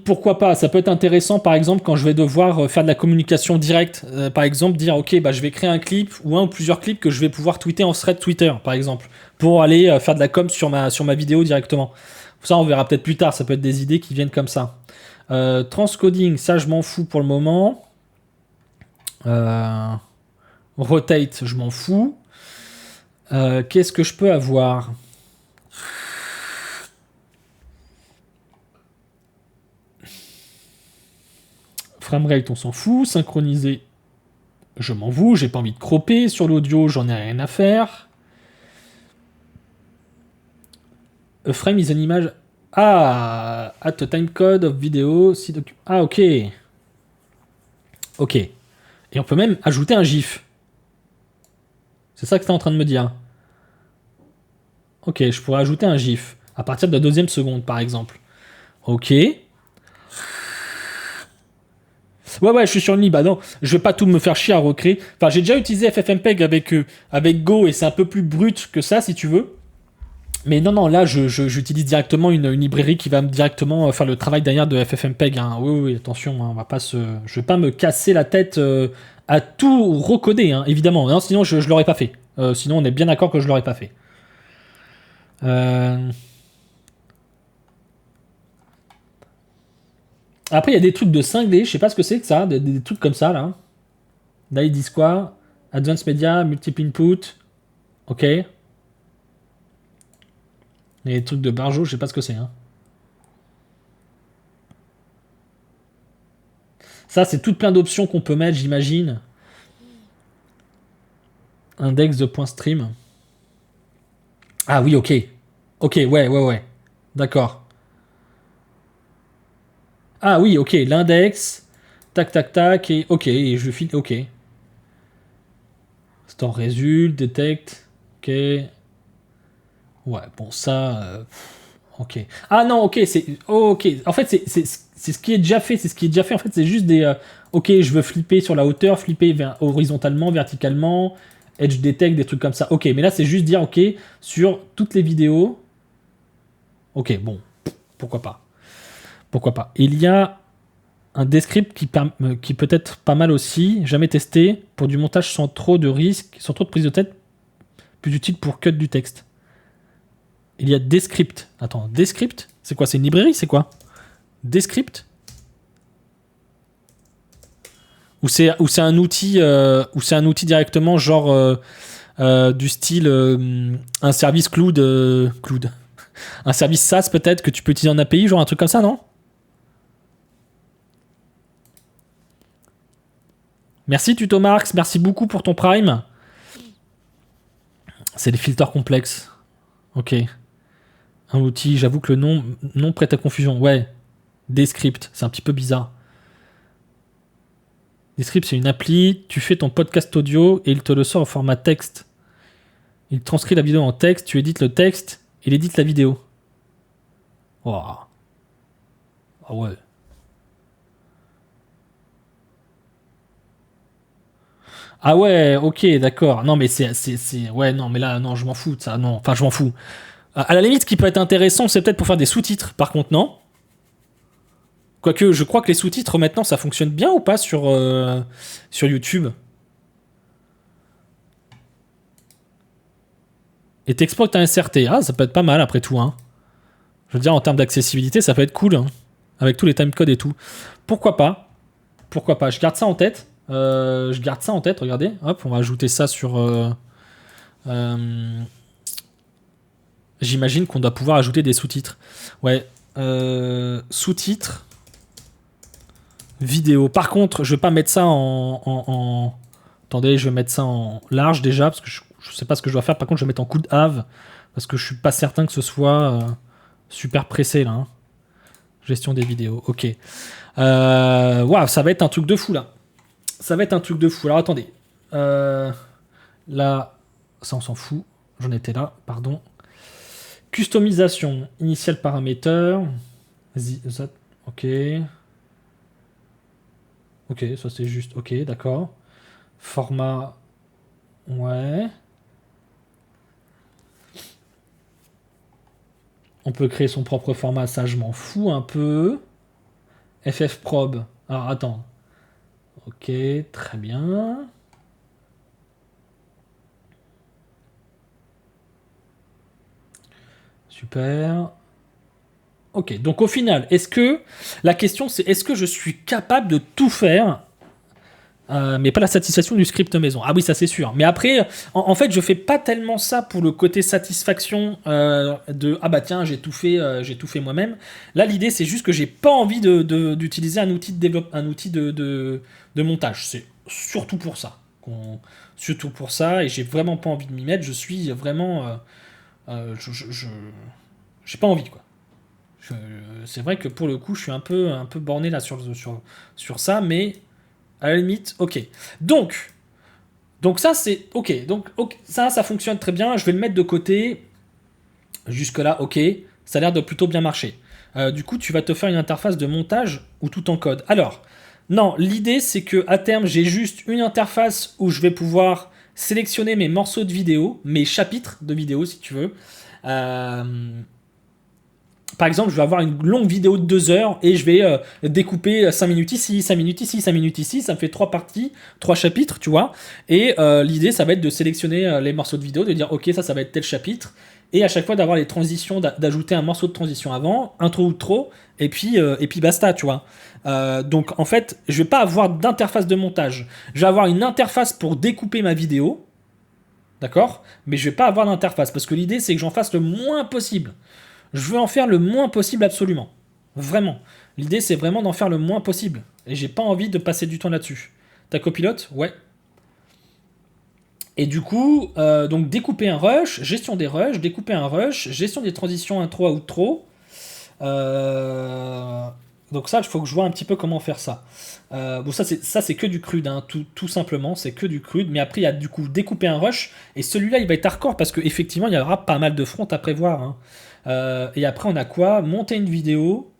pourquoi pas. Ça peut être intéressant par exemple quand je vais devoir faire de la communication directe. Par exemple dire ok bah je vais créer un clip ou un ou plusieurs clips que je vais pouvoir tweeter en thread Twitter par exemple. Pour aller faire de la com sur ma vidéo directement. Ça on verra peut-être plus tard, ça peut être des idées qui viennent comme ça. Transcoding, ça je m'en fous pour le moment. Rotate, je m'en fous. Qu'est-ce que je peux avoir ? Framerate, on s'en fout. Synchroniser, je m'en fous. J'ai pas envie de cropper. Sur l'audio, j'en ai rien à faire. A frame is an image. Ah, at a timecode of video. Ah, ok. Ok. Et on peut même ajouter un GIF. C'est ça que tu es en train de me dire. Ok, je pourrais ajouter un GIF. À partir de la 2e seconde, par exemple. Ok. Ouais, je suis sur le nid. Bah non, je vais pas tout me faire chier à recréer. Enfin, j'ai déjà utilisé FFmpeg avec Go et c'est un peu plus brut que ça, si tu veux. Mais non, là, j'utilise directement une librairie qui va directement faire le travail derrière de FFmpeg. Hein. Oui, attention, hein, je vais pas me casser la tête à tout recoder, hein, évidemment. Non, sinon, je l'aurais pas fait. Sinon, on est bien d'accord que je l'aurais pas fait. Après, il y a des trucs de cinglés, je sais pas ce que c'est que ça, des trucs comme ça, là. Là, ils disent quoi? Advanced Media, Multiple Input. Ok. Les trucs de Barjo, je sais pas ce que c'est. Hein. Ça, c'est tout plein d'options qu'on peut mettre, j'imagine. Index de point stream. Ah oui, ok. Ok, ouais. D'accord. Ah oui, ok, l'index. Tac, tac, tac. Et ok, et je file. Ok. Store result, detect. Ok. Ouais, bon, ça. Ok. Ah non, ok, c'est. Oh, ok. En fait, c'est ce qui est déjà fait. C'est ce qui est déjà fait. En fait, c'est juste des. Ok, je veux flipper sur la hauteur, flipper horizontalement, verticalement, edge detect, des trucs comme ça. Ok, mais là, c'est juste dire, ok, sur toutes les vidéos. Ok, bon, pourquoi pas. Pourquoi pas. Il y a un descript qui peut être pas mal aussi, jamais testé, pour du montage sans trop de risques, sans trop de prise de tête, plus utile pour cut du texte. Il y a Descript. Attends, Descript c'est quoi? C'est une librairie? C'est quoi? Descript ou c'est un outil ou c'est un outil directement genre du style un service cloud un service SaaS peut-être que tu peux utiliser en API, genre un truc comme ça, non? Merci Tutomarx, merci beaucoup pour ton Prime. C'est des filtres complexes. Ok. Un outil, j'avoue que le nom prête à confusion. Ouais. Descript, c'est un petit peu bizarre. Descript, c'est une appli, tu fais ton podcast audio et il te le sort au format texte. Il transcrit la vidéo en texte, tu édites le texte, il édite la vidéo. Oh. Ah ouais. Ah ouais, ok, d'accord. Non, mais ouais, non, mais là, non, je m'en fous de ça. Non, enfin, je m'en fous. À la limite, ce qui peut être intéressant, c'est peut-être pour faire des sous-titres, par contre, non? Quoique, je crois que les sous-titres, maintenant, ça fonctionne bien ou pas sur YouTube? Et t'exportes un SRT. Ah, ça peut être pas mal, après tout, hein. Je veux dire, en termes d'accessibilité, ça peut être cool, hein. Avec tous les timecodes et tout. Pourquoi pas? Pourquoi pas? Je garde ça en tête. Je garde ça en tête, regardez. Hop, on va ajouter ça sur... j'imagine qu'on doit pouvoir ajouter des sous-titres. Ouais. Sous-titres. Vidéo. Par contre, je vais pas mettre ça Attendez, je vais mettre ça en large déjà, parce que je sais pas ce que je dois faire. Par contre, je vais mettre en coup de have, parce que je suis pas certain que ce soit super pressé, là. Hein. Gestion des vidéos, ok. Waouh, ça va être un truc de fou, là. Ça va être un truc de fou. Alors, attendez. Là, ça, on s'en fout. J'en étais là, pardon. Customisation, initial paramètre. Vas-y, ça, ok. Ok, ça c'est juste, ok, d'accord. Format, ouais. On peut créer son propre format, ça je m'en fous un peu. FFprop, alors attends. Ok, très bien. Super. Ok, donc au final, la question c'est est-ce que je suis capable de tout faire mais pas la satisfaction du script maison. Ah oui, ça c'est sûr. Mais après, en fait, je fais pas tellement ça pour le côté satisfaction de ah bah tiens, j'ai tout fait moi-même. Là, l'idée c'est juste que j'ai pas envie d'utiliser un outil de un outil de montage. C'est surtout pour ça. Surtout pour ça, et j'ai vraiment pas envie de m'y mettre. Je suis vraiment, j'ai pas envie quoi. C'est vrai que pour le coup, je suis un peu borné là sur ça, mais à la limite, ok. Donc, ça, c'est ok. Donc, ça fonctionne très bien. Je vais le mettre de côté. Jusque-là, ok. Ça a l'air de plutôt bien marcher. Du coup, tu vas te faire une interface de montage ou tout en code. Alors, non, l'idée, c'est que à terme, j'ai juste une interface où je vais pouvoir sélectionner mes morceaux de vidéo, mes chapitres de vidéo, si tu veux. Euh, Par exemple, je vais avoir une longue vidéo de 2 heures et je vais découper 5 minutes ici, 5 minutes ici, 5 minutes ici. Ça me fait 3 parties, 3 chapitres, tu vois. Et l'idée, ça va être de sélectionner les morceaux de vidéo, de dire, ok, ça va être tel chapitre. Et à chaque fois, d'avoir les transitions, d'ajouter un morceau de transition avant, intro ou outro, et puis basta, tu vois. Donc, en fait, je vais pas avoir d'interface de montage. Je vais avoir une interface pour découper ma vidéo. d'accord? Mais je vais pas avoir d'interface, parce que l'idée, c'est que j'en fasse le moins possible. Je veux en faire le moins possible absolument. Vraiment. L'idée, c'est vraiment d'en faire le moins possible. Et j'ai pas envie de passer du temps là-dessus. Ta copilote? Ouais. Et du coup, donc découper un rush, gestion des rushs, découper un rush, gestion des transitions intro à outro. Euh, donc ça, il faut que je vois un petit peu comment faire ça. Bon, ça c'est que du crude, hein, tout simplement, c'est que du crude. Mais après, il y a du coup découper un rush, et celui-là, il va être hardcore parce qu'effectivement, il y aura pas mal de fronts à prévoir, hein. Et après, on a quoi? Monter une vidéo,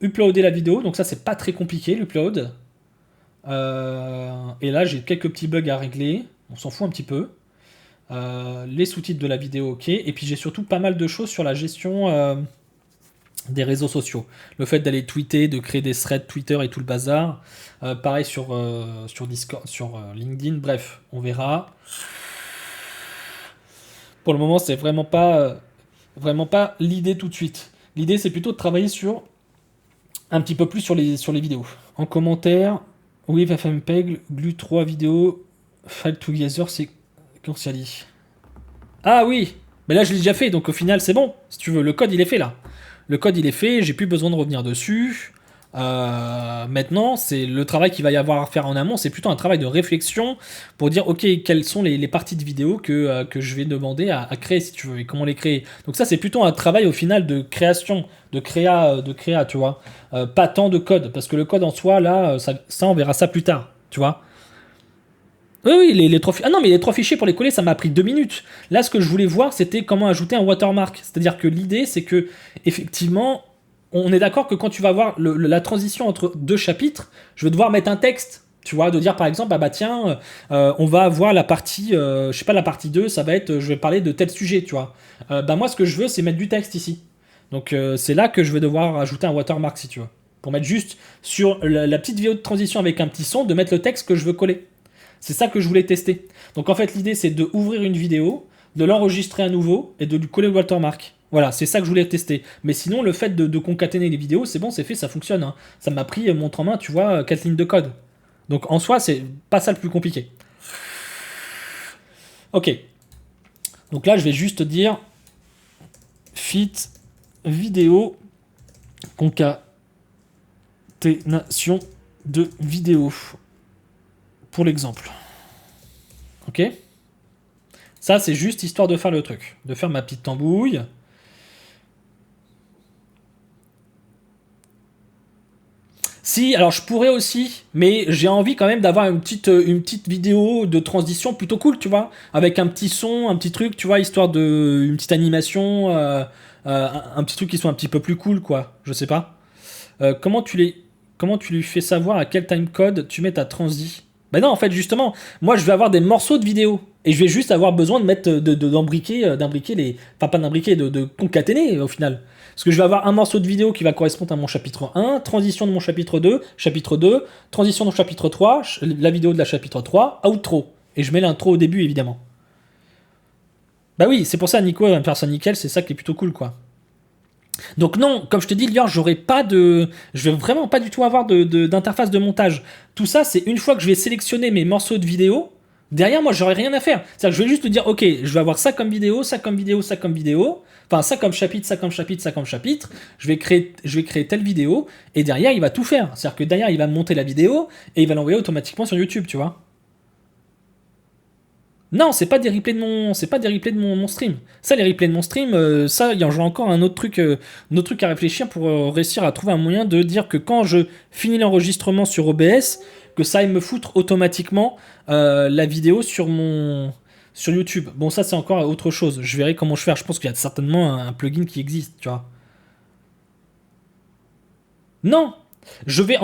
uploader la vidéo. Donc ça, c'est pas très compliqué, l'upload. Et là, j'ai quelques petits bugs à régler. On s'en fout un petit peu. Les sous-titres de la vidéo, ok. Et puis j'ai surtout pas mal de choses sur la gestion des réseaux sociaux. Le fait d'aller tweeter, de créer des threads Twitter et tout le bazar. Pareil sur Discord, sur LinkedIn. Bref, on verra. Pour le moment, c'est vraiment pas l'idée tout de suite. L'idée, c'est plutôt de travailler sur un petit peu plus sur les vidéos. En commentaire, oui, FFmpeg, glue 3 vidéos, file together, c'est Consciali. Ah oui, mais là je l'ai déjà fait, donc au final c'est bon. Si tu veux, le code il est fait là. Le code il est fait, j'ai plus besoin de revenir dessus. Maintenant, c'est le travail qu'il va y avoir à faire en amont, c'est plutôt un travail de réflexion pour dire ok, quelles sont les parties de vidéo que je vais demander à créer si tu veux et comment les créer. Donc ça c'est plutôt un travail au final de création, de créa, tu vois. Pas tant de code, parce que le code en soi là, ça on verra ça plus tard, tu vois. Oui, oui, les trois fichiers. Ah non, mais les trois fichiers pour les coller, ça m'a pris 2 minutes. Là, ce que je voulais voir, c'était comment ajouter un watermark. C'est-à-dire que l'idée, c'est que, effectivement, on est d'accord que quand tu vas voir la transition entre deux chapitres, je vais devoir mettre un texte. Tu vois, de dire par exemple, ah bah tiens, on va avoir la partie, je sais pas, la partie 2, ça va être, je vais parler de tel sujet, tu vois. Bah moi, ce que je veux, c'est mettre du texte ici. Donc c'est là que je vais devoir ajouter un watermark, si tu veux. Pour mettre juste sur la petite vidéo de transition avec un petit son, de mettre le texte que je veux coller. C'est ça que je voulais tester. Donc en fait, l'idée, c'est de ouvrir une vidéo, de l'enregistrer à nouveau et de lui coller le watermark. Voilà, c'est ça que je voulais tester. Mais sinon, le fait de concaténer les vidéos, c'est bon, c'est fait, ça fonctionne, hein. Ça m'a pris, montre en main, tu vois, 4 lignes de code. Donc en soi, c'est pas ça le plus compliqué. Ok. Donc là, je vais juste dire fit vidéo concaténation de vidéo pour l'exemple. Ok. Ça, c'est juste histoire de faire le truc, de faire ma petite tambouille. Si, alors je pourrais aussi, mais j'ai envie quand même d'avoir une petite vidéo de transition plutôt cool, tu vois, avec un petit son, un petit truc, tu vois, histoire de une petite animation, un petit truc qui soit un petit peu plus cool, quoi. Je sais pas. Comment tu lui fais savoir à quel timecode tu mets ta transi? Ben non, en fait, justement, moi je vais avoir des morceaux de vidéo. Et je vais juste avoir besoin de mettre, d'imbriquer les. Enfin, pas d'imbriquer, de concaténer au final. Parce que je vais avoir un morceau de vidéo qui va correspondre à mon chapitre 1, transition de mon chapitre 2, transition de mon chapitre 3, la vidéo de la chapitre 3, outro. Et je mets l'intro au début, évidemment. Bah oui, c'est pour ça, Nico, un personne nickel, c'est ça qui est plutôt cool, quoi. Donc non, comme je te dis, Lior, je vais vraiment pas du tout avoir d'interface de montage. Tout ça, c'est une fois que je vais sélectionner mes morceaux de vidéo. Derrière, moi, j'aurai rien à faire. C'est-à-dire que je vais juste te dire, ok, je vais avoir ça comme vidéo, ça comme vidéo, ça comme vidéo. Enfin, ça comme chapitre, ça comme chapitre, ça comme chapitre. Je vais créer telle vidéo. Et derrière, il va tout faire. C'est-à-dire que derrière, il va monter la vidéo et il va l'envoyer automatiquement sur YouTube, tu vois. Non, c'est pas des replays de mon stream. Ça, les replays de mon stream, ça, il y en a encore un autre truc à réfléchir pour réussir à trouver un moyen de dire que quand je finis l'enregistrement sur OBS, que ça aille me foutre automatiquement la vidéo sur YouTube. Bon, ça, c'est encore autre chose. Je verrai comment je fais. Je pense qu'il y a certainement un plugin qui existe, tu vois. Non, je vais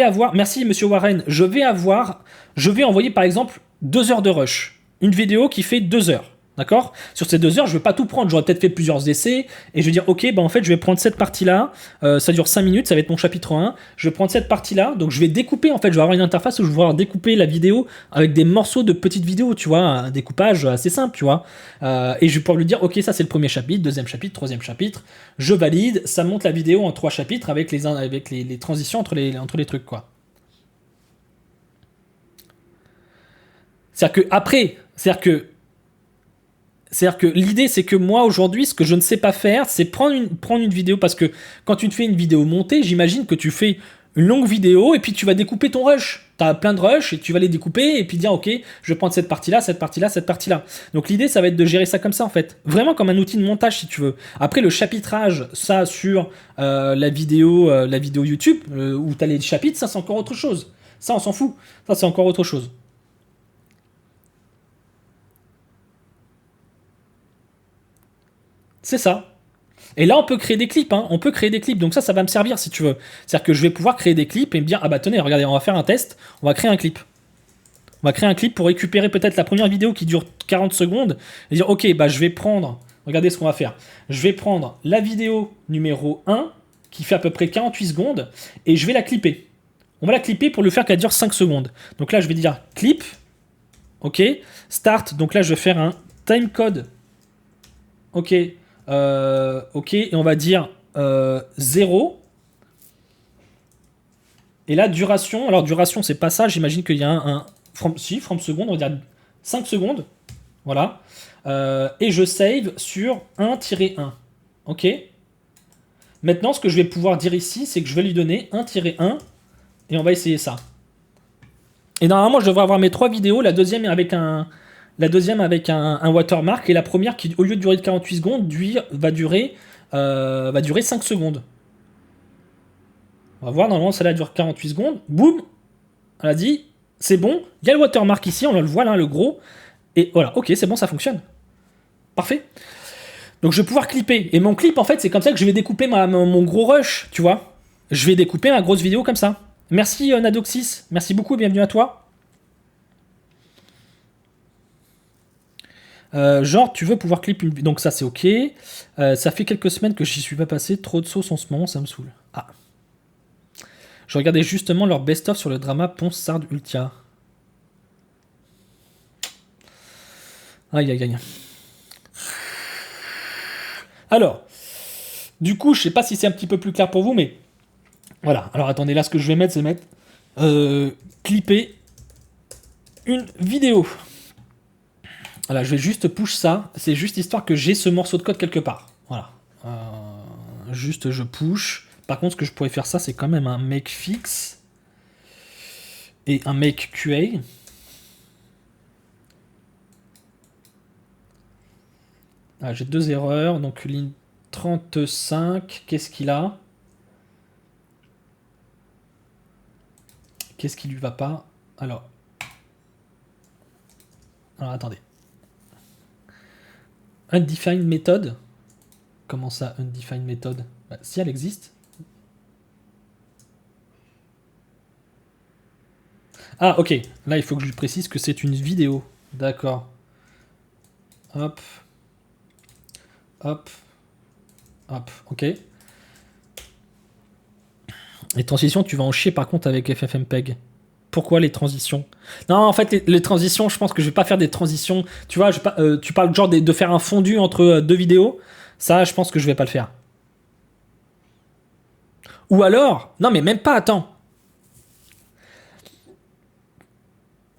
avoir, merci Monsieur Warren, je vais envoyer par exemple 2 heures de rush, une vidéo qui fait 2 heures, d'accord? Sur ces 2 heures, je vais pas tout prendre, j'aurais peut-être fait plusieurs essais et je vais dire ok, bah en fait je vais prendre cette partie-là, ça dure 5 minutes, ça va être mon chapitre 1, je vais prendre cette partie-là, donc je vais découper en fait, je vais avoir une interface où je vais pouvoir découper la vidéo avec des morceaux de petites vidéos, tu vois, un découpage assez simple, tu vois, et je vais pouvoir lui dire ok, ça c'est le premier chapitre, deuxième chapitre, troisième chapitre, je valide, ça monte la vidéo en 3 chapitres avec les transitions entre les trucs, quoi. C'est-à-dire que après, c'est-à-dire que C'est-à-dire que l'idée, c'est que moi, aujourd'hui, ce que je ne sais pas faire, c'est prendre une vidéo, parce que quand tu te fais une vidéo montée, j'imagine que tu fais une longue vidéo, et puis tu vas découper ton rush. Tu as plein de rush, et tu vas les découper, et puis dire, ok, je vais prendre cette partie-là, cette partie-là, cette partie-là. Donc l'idée, ça va être de gérer ça comme ça, en fait. Vraiment comme un outil de montage, si tu veux. Après, le chapitrage, ça, sur la vidéo YouTube, où tu as les chapitres, ça, c'est encore autre chose. Ça, on s'en fout. Ça, c'est encore autre chose. C'est ça. Et là, on peut créer des clips, hein. On peut créer des clips. Donc ça va me servir si tu veux. C'est-à-dire que je vais pouvoir créer des clips et me dire, ah bah tenez, regardez, on va faire un test, on va créer un clip. On va créer un clip pour récupérer peut-être la première vidéo qui dure 40 secondes et dire, ok, bah je vais prendre, regardez ce qu'on va faire. Je vais prendre la vidéo numéro 1 qui fait à peu près 48 secondes et je vais la clipper. On va la clipper pour le faire qu'elle dure 5 secondes. Donc là, je vais dire clip, ok, start. Donc là, je vais faire un timecode, ok. Ok, et on va dire 0. Et là, duration. Alors, duration, c'est pas ça. J'imagine qu'il y a from seconde, on va dire 5 secondes. Voilà. Et je save sur 1-1. Ok. Maintenant, ce que je vais pouvoir dire ici, c'est que je vais lui donner 1-1. Et on va essayer ça. Et normalement, je devrais avoir mes 3 vidéos. La deuxième avec un watermark, et la première qui, au lieu de durer de 48 secondes, va durer 5 secondes. On va voir, normalement celle-là dure 48 secondes. Boum, elle a dit, c'est bon, il y a le watermark ici, on le voit là, le gros. Et voilà, ok, c'est bon, ça fonctionne. Parfait. Donc je vais pouvoir clipper. Et mon clip, en fait, c'est comme ça que je vais découper mon gros rush, tu vois. Je vais découper ma grosse vidéo comme ça. Merci Nadoxis, merci beaucoup, bienvenue à toi. Genre, tu veux pouvoir clip une... Donc ça, c'est ok. Ça fait quelques semaines que j'y suis pas passé. Trop de sauce en ce moment, ça me saoule. Ah. Je regardais justement leur best-of sur le drama Ponce Sardes Ultia. Aïe, aïe, aïe. Alors, du coup, je sais pas si c'est un petit peu plus clair pour vous, mais... Voilà. Alors, attendez, là, ce que je vais mettre, c'est mettre... clipper une vidéo. Voilà, je vais juste push ça. C'est juste histoire que j'ai ce morceau de code quelque part. Voilà. Juste, je push. Par contre, ce que je pourrais faire, ça, c'est quand même un make fix et un make QA. Ah, j'ai 2 erreurs. Donc, ligne 35. Qu'est-ce qu'il a? Qu'est-ce qui lui va pas? Alors, attendez. Undefined method. Comment ça, undefined method? Bah, si elle existe. Ah, ok. Là, il faut que je lui précise que c'est une vidéo. D'accord. Hop. Hop. Hop. Ok. Les transitions, tu vas en chier par contre avec FFmpeg. Pourquoi les transitions? Non, en fait, les transitions, je pense que je vais pas faire des transitions. Tu vois, tu parles genre de faire un fondu entre 2 vidéos. Ça, je pense que je vais pas le faire. Ou alors, non, mais même pas, attends.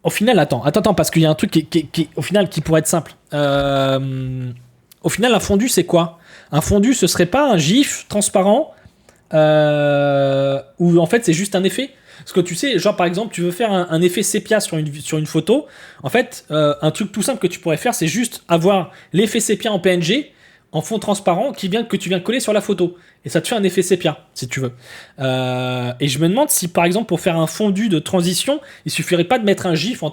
Au final, attends, parce qu'il y a un truc qui, au final, qui pourrait être simple. Au final, un fondu, c'est quoi? Un fondu, ce serait pas un GIF transparent où en fait c'est juste un effet. Parce que tu sais, genre par exemple, tu veux faire un effet sépia sur une photo. En fait, un truc tout simple que tu pourrais faire, c'est juste avoir l'effet sépia en PNG en fond transparent que tu viens coller sur la photo. Et ça te fait un effet sépia, si tu veux. Et je me demande si, par exemple, pour faire un fondu de transition, il suffirait pas de mettre un GIF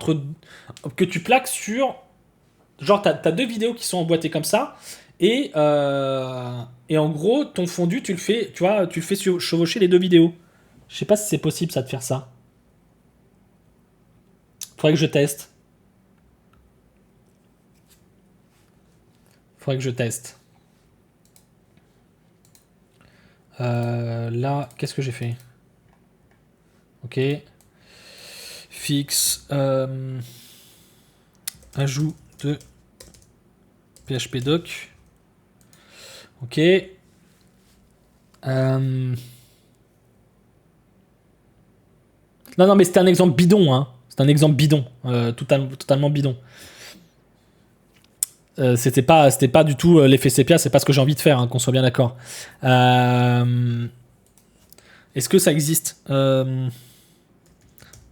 que tu plaques sur... Genre, t'as 2 vidéos qui sont emboîtées comme ça, et en gros, ton fondu, tu le fais chevaucher les 2 vidéos. Je sais pas si c'est possible, ça, de faire ça. Faudrait que je teste. Là, qu'est-ce que j'ai fait? Ok. Fixe. Ajout de PHP doc. Ok. Non, mais c'était un exemple bidon, hein. C'est un exemple bidon. Totalement bidon. C'était pas du tout l'effet sépia, c'est pas ce que j'ai envie de faire, hein, qu'on soit bien d'accord. Est-ce que ça existe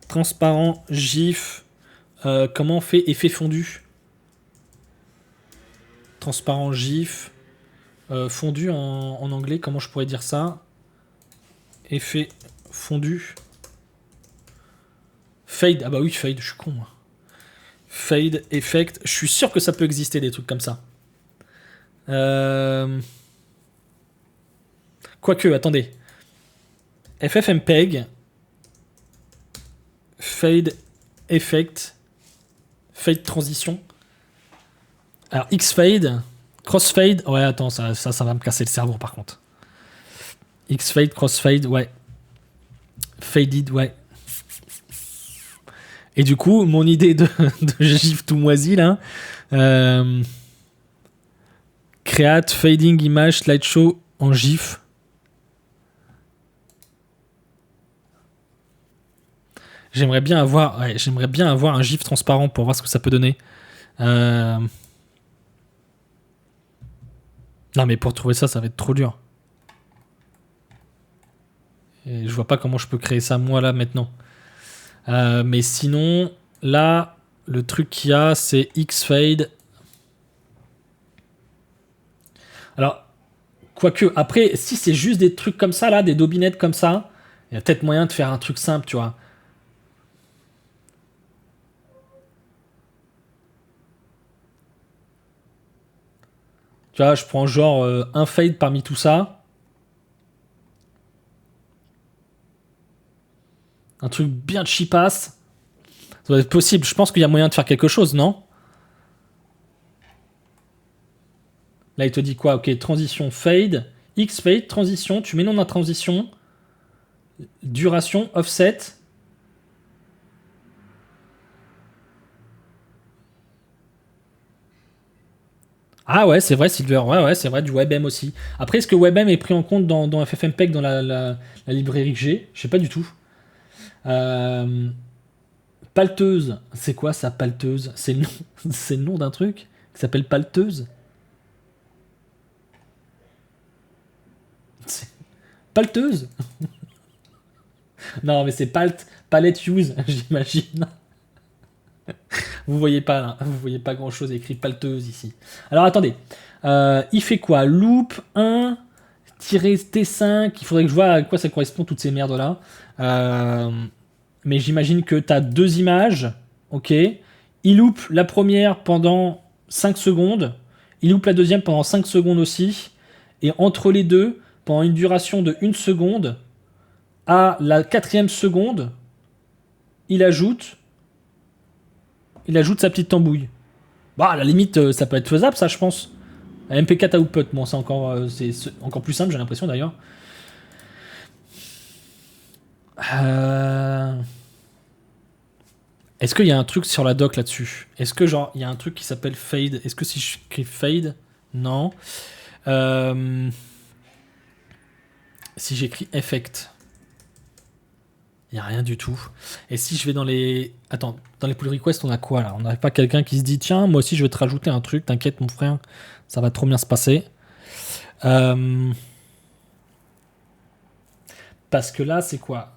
transparent, GIF, comment on fait effet fondu? Transparent, GIF, fondu en anglais, comment je pourrais dire ça? Effet fondu. Fade, ah bah oui, fade, je suis con moi. Fade, effect, je suis sûr que ça peut exister des trucs comme ça. Quoique, attendez. FFmpeg, fade, effect, fade transition. Alors X-fade, crossfade, ouais attends, ça va me casser le cerveau par contre. X-fade, crossfade, ouais. Faded, ouais. Et du coup, mon idée de GIF tout moisi là, create fading image slideshow en GIF. J'aimerais bien avoir un GIF transparent pour voir ce que ça peut donner. Non mais pour trouver ça, ça va être trop dur. Et je vois pas comment je peux créer ça moi là maintenant. Mais sinon, là, le truc qu'il y a, c'est X-Fade. Alors, quoique, après, si c'est juste des trucs comme ça, là, des dobinettes comme ça, il y a peut-être moyen de faire un truc simple, tu vois. Tu vois, je prends genre un fade parmi tout ça. Un truc bien cheapass. Ça doit être possible. Je pense qu'il y a moyen de faire quelque chose, non? Là, il te dit quoi? Ok, transition fade. X fade, transition. Tu mets nom de la transition. Duration, offset. Ah ouais, c'est vrai, Silver. Ouais, c'est vrai, du WebM aussi. Après, est-ce que WebM est pris en compte dans FFmpeg, dans la librairie que j'ai? Je sais pas du tout. Euh, Palteuse. C'est quoi ça, palteuse? C'est le nom, c'est le nom d'un truc qui s'appelle palteuse? C'est- Palteuse? Non, mais c'est palette use, j'imagine. Vous voyez pas là, vous voyez pas grand chose écrit palteuse ici. Alors attendez, il fait quoi? Loop 1 T5, il faudrait que je vois à quoi ça correspond toutes ces merdes là. Mais j'imagine que tu as deux images, ok. Il loupe la première pendant 5 secondes, il loupe la deuxième pendant 5 secondes aussi, et entre les deux, pendant une duration de 1 seconde, à la quatrième seconde, il ajoute sa petite tambouille. Bah, à la limite, ça peut être faisable, ça, je pense. MP4 output, bon, c'est encore plus simple, j'ai l'impression d'ailleurs. Euh... Est-ce qu'il y a un truc sur la doc là-dessus? Est-ce que genre il y a un truc qui s'appelle fade? Est-ce que si je écris fade, non. Si j'écris effect, il y a rien du tout. Et si je vais dans les, attends, dans les pull requests, on a quoi là? On n'a pas quelqu'un qui se dit tiens, moi aussi je vais te rajouter un truc. T'inquiète mon frère, ça va trop bien se passer. Parce que là, c'est quoi?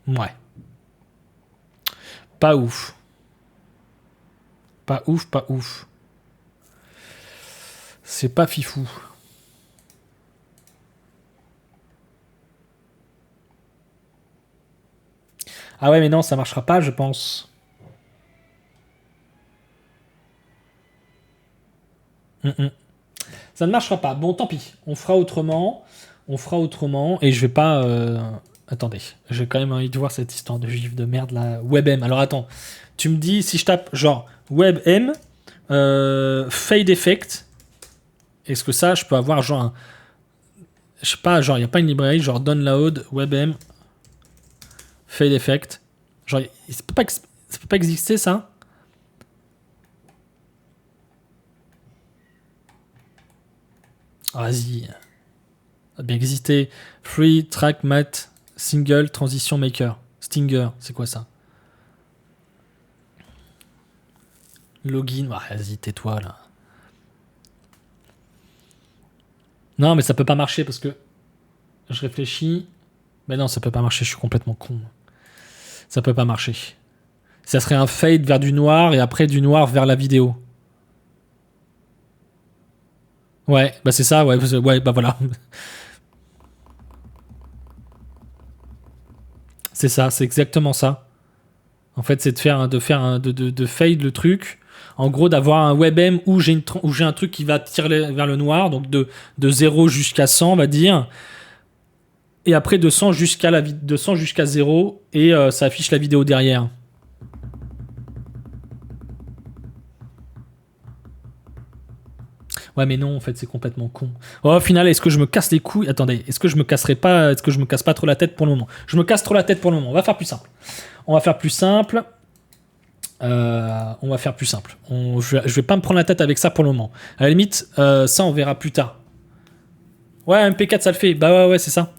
Ouais, pas ouf. Pas ouf, pas ouf. C'est pas fifou. Ah ouais, mais non, ça marchera pas, je pense. Mm, mm. Ça ne marchera pas. Bon, tant pis. On fera autrement. On fera autrement. Et je vais pas. Attendez. J'ai quand même envie de voir cette histoire de gif de merde là. WebM. Alors attends. Tu me dis si je tape genre WebM, Fade Effect. Est-ce que ça, je peux avoir genre un. Je sais pas, genre, il n'y a pas une librairie genre Download, WebM, Fade Effect. Genre, ça peut pas exister ça? Ah, vas-y. Ça a bien existé. Free Track Matte Single Transition Maker. Stinger, c'est quoi ça? Login, ah, vas-y, tais-toi là. Non, mais ça peut pas marcher parce que je réfléchis. Mais non, ça peut pas marcher, je suis complètement con. Ça peut pas marcher. Ça serait un fade vers du noir et après du noir vers la vidéo. Ouais, bah c'est ça, ouais, bah voilà. C'est ça, c'est exactement ça. En fait, c'est de fade le truc. En gros, d'avoir un WebM où j'ai un truc qui va tirer vers le noir, donc de 0 jusqu'à 100, on va dire. Et après de 100 jusqu'à 0, et ça affiche la vidéo derrière. Ouais, mais non, en fait, c'est complètement con. Oh, au final, est-ce que je me casse les couilles? Attendez, est-ce que je me casse pas trop la tête pour le moment? Je me casse trop la tête pour le moment. On va faire plus simple. On va faire plus simple. Je vais pas me prendre la tête avec ça pour le moment. À la limite, ça, on verra plus tard. Ouais, MP4, ça le fait. Bah ouais, c'est ça.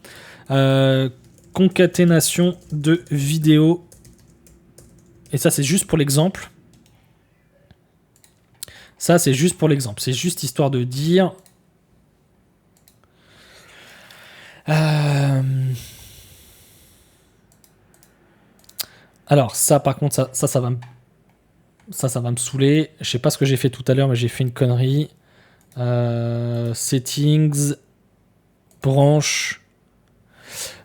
Concaténation de vidéos. Et ça, c'est juste pour l'exemple. Ça, c'est juste pour l'exemple. C'est juste histoire de dire... Alors, ça, par contre, ça va me saouler. Je sais pas ce que j'ai fait tout à l'heure, mais j'ai fait une connerie. Settings, branche.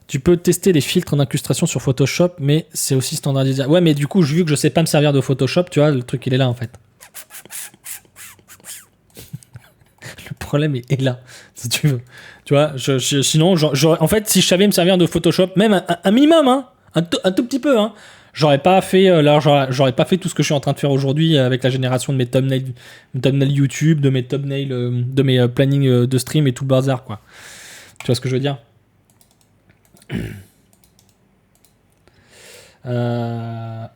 Tu peux tester les filtres en incrustation sur Photoshop, mais c'est aussi standardisé. Ouais, mais du coup, vu que je sais pas me servir de Photoshop, tu vois, le truc, il est là, en fait. Le problème est là, si tu veux. Tu vois, sinon, en fait, si je savais me servir de Photoshop, même un minimum, hein, un tout petit peu, hein, j'aurais pas fait tout ce que je suis en train de faire aujourd'hui avec la génération de mes thumbnails YouTube, de mes thumbnails, de mes plannings de stream et tout le bazar, quoi. Tu vois ce que je veux dire?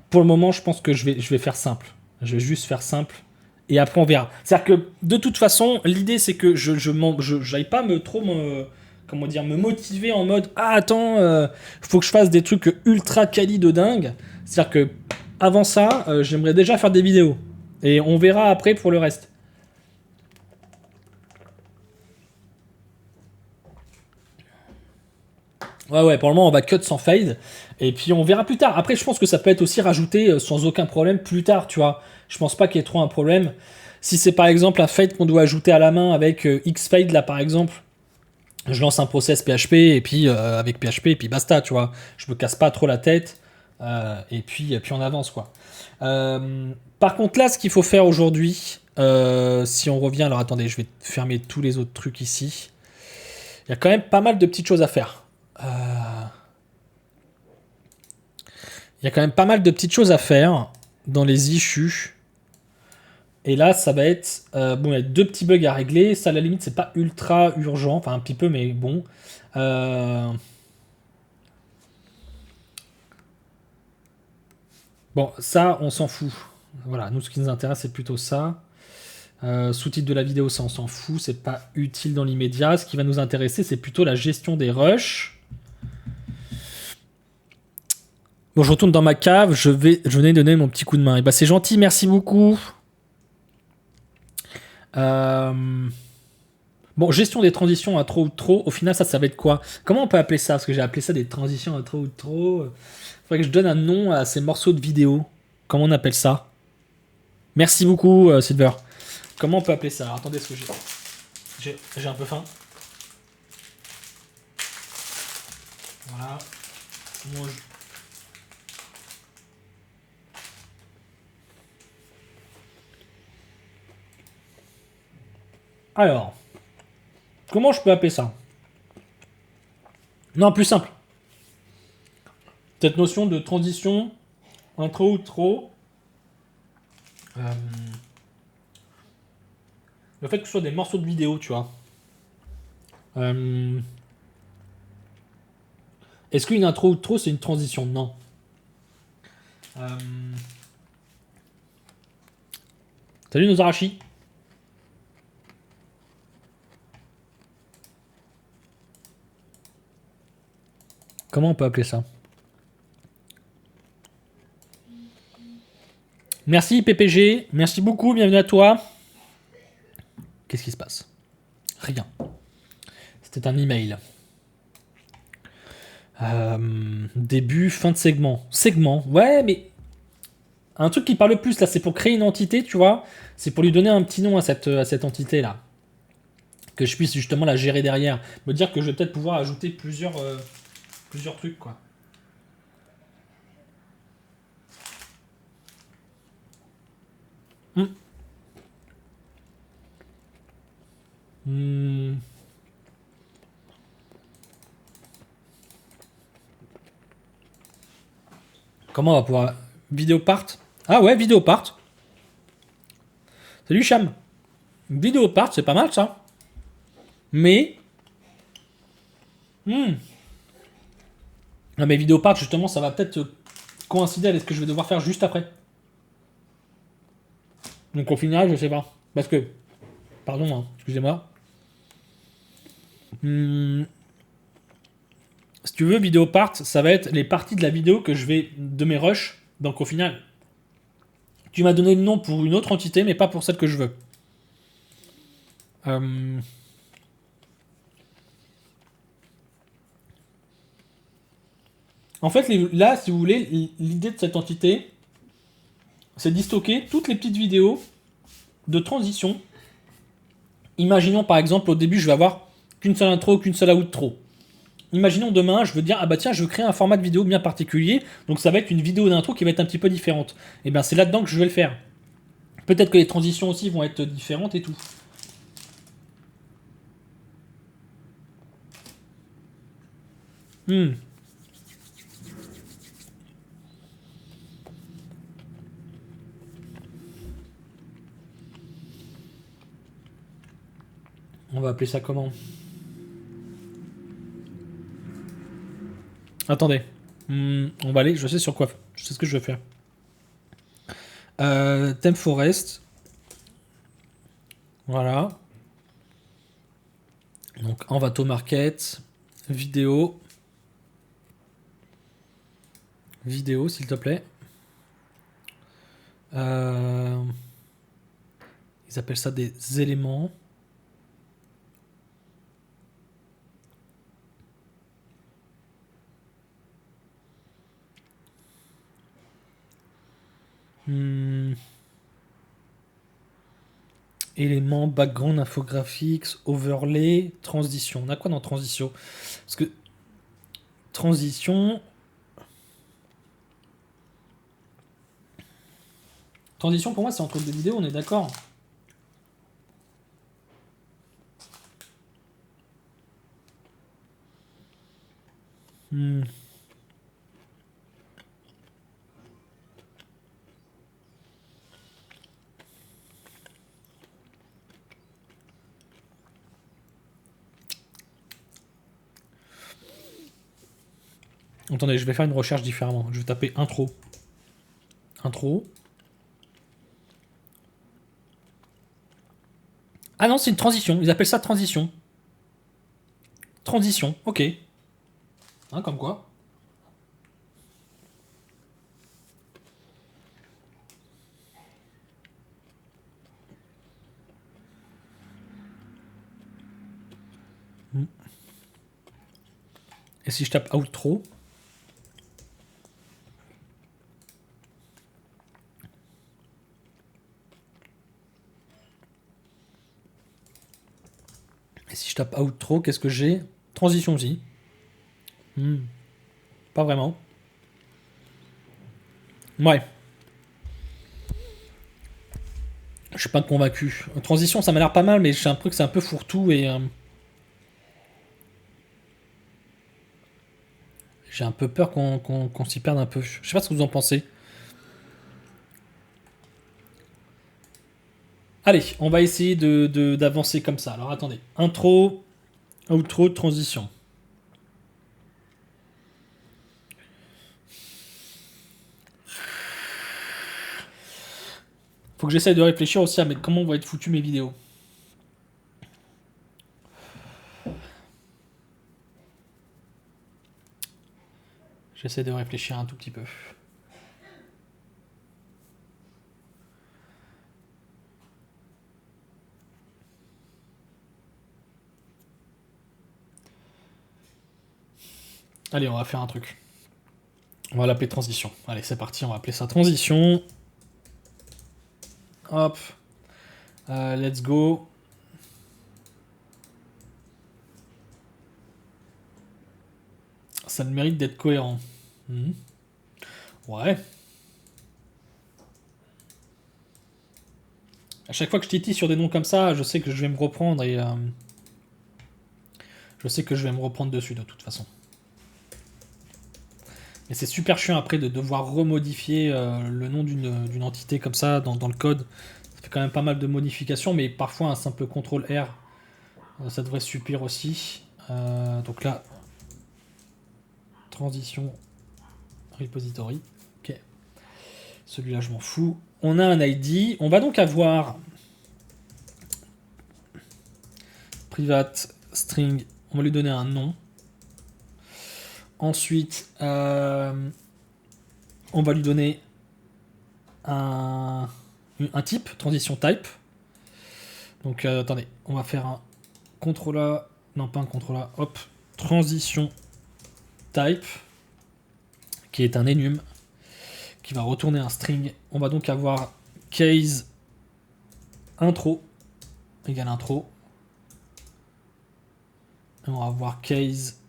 Pour le moment, je pense que je vais faire simple. Je vais juste faire simple. Et après, on verra. C'est-à-dire que, de toute façon, l'idée, c'est que j'aille pas me motiver en mode ah, attends, faut que je fasse des trucs ultra quali de dingue. C'est-à-dire que, avant ça, j'aimerais déjà faire des vidéos. Et on verra après pour le reste. Ouais, pour le moment, on va cut sans fade. Et puis, on verra plus tard. Après, je pense que ça peut être aussi rajouté sans aucun problème plus tard, tu vois. Je pense pas qu'il y ait trop un problème. Si c'est par exemple un fade qu'on doit ajouter à la main avec Xfade, là, par exemple, je lance un process PHP et puis avec PHP et puis basta, tu vois. Je me casse pas trop la tête. Et puis on avance, quoi. Par contre, là, ce qu'il faut faire aujourd'hui, si on revient... Alors, attendez, je vais fermer tous les autres trucs ici. Il y a quand même pas mal de petites choses à faire. Il y a quand même pas mal de petites choses à faire dans les issues. Et là, ça va être... bon, il y a 2 petits bugs à régler. Ça, à la limite, c'est pas ultra urgent. Enfin, un petit peu, mais bon. Bon, ça, on s'en fout. Voilà, nous, ce qui nous intéresse, c'est plutôt ça. Sous-titre de la vidéo, ça, on s'en fout. C'est pas utile dans l'immédiat. Ce qui va nous intéresser, c'est plutôt la gestion des rushs. Bon, je retourne dans ma cave. Je venais donner mon petit coup de main. Et bah, c'est gentil. Merci beaucoup. Bon, gestion des transitions intro ou trop. Au final, ça va être quoi? Comment on peut appeler ça? Parce que j'ai appelé ça des transitions intro ou trop. Faudrait que je donne un nom à ces morceaux de vidéo. Comment on appelle ça? Merci beaucoup, Silver. Comment on peut appeler ça? Alors, attendez, ce que j'ai un peu faim. Voilà. Alors, comment je peux appeler ça? Non, plus simple. Cette notion de transition, intro ou trop. Le fait que ce soit des morceaux de vidéo, tu vois. Est-ce qu'une intro ou trop, c'est une transition? Non. Salut nos arachis. Comment on peut appeler ça? Merci PPG, merci beaucoup, bienvenue à toi. Qu'est-ce qui se passe? Rien. C'était un email. Début, fin de segment. Segment, ouais, mais un truc qui parle le plus là, c'est pour créer une entité, tu vois. C'est pour lui donner un petit nom à cette entité là. Que je puisse justement la gérer derrière. Me dire que je vais peut-être pouvoir ajouter plusieurs trucs, quoi. Hmm. Hmm. Comment on va pouvoir... Vidéo part. Ah ouais, vidéo part. Salut Cham. Vidéo part, c'est pas mal ça. Mais... Non mais vidéo part, justement, ça va peut-être coïncider avec ce que je vais devoir faire juste après. Donc au final, je sais pas. Parce que... Pardon, hein, excusez-moi. Si tu veux, vidéo part, ça va être les parties de la vidéo que je vais... de mes rushs. Donc au final, tu m'as donné le nom pour une autre entité, mais pas pour celle que je veux. En fait, là, si vous voulez, l'idée de cette entité, c'est d'y stocker toutes les petites vidéos de transition. Imaginons par exemple, au début, je vais avoir qu'une seule intro, qu'une seule outro. Imaginons demain, je veux dire, ah bah tiens, je veux créer un format de vidéo bien particulier, donc ça va être une vidéo d'intro qui va être un petit peu différente. Et bien c'est là-dedans que je vais le faire. Peut-être que les transitions aussi vont être différentes et tout. On va appeler ça comment? Attendez. On va aller, je sais sur quoi. Je sais ce que je veux faire. Theme Forest. Voilà. Donc Envato Market. Vidéo. Vidéo, s'il te plaît. Ils appellent ça des éléments. Éléments, background, infographics, overlay, transition. On a quoi dans transition? Parce que transition... Transition pour moi c'est entre deux vidéos, on est d'accord? Attendez, je vais faire une recherche différemment. Je vais taper intro. Intro. Ah non, c'est une transition. Ils appellent ça transition. Transition, ok. Hein, comme quoi. Et si je tape outro? Et si je tape outro, qu'est-ce que j'ai? Transition aussi. Pas vraiment. Ouais. Je suis pas convaincu. Transition, ça m'a l'air pas mal, mais j'ai un truc, c'est un peu fourre-tout et... j'ai un peu peur qu'on s'y perde un peu. Je sais pas ce que vous en pensez. Allez, on va essayer d'avancer comme ça. Alors attendez. Intro, outro, transition. Faut que j'essaye de réfléchir aussi à comment vont être foutues mes vidéos. J'essaie de réfléchir un tout petit peu. Allez, on va faire un truc. On va l'appeler transition. Allez, c'est parti, on va appeler ça transition. Hop. Let's go. Ça le mérite d'être cohérent. Ouais. À chaque fois que je titille sur des noms comme ça, je sais que je vais me reprendre et... je sais que je vais me reprendre dessus de toute façon. Mais c'est super chiant après de devoir remodifier le nom d'une entité comme ça dans le code. Ça fait quand même pas mal de modifications, mais parfois un simple CTRL R, ça devrait suffire aussi. Donc là, transition repository. Ok. Celui-là, je m'en fous. On a un ID. On va donc avoir private string. On va lui donner un nom. Ensuite, on va lui donner un type, transition type. Donc attendez, on va faire un CTRL A, non pas un CTRL A, hop, transition type, qui est un enum, qui va retourner un string. On va donc avoir case intro égale intro. Et on va avoir case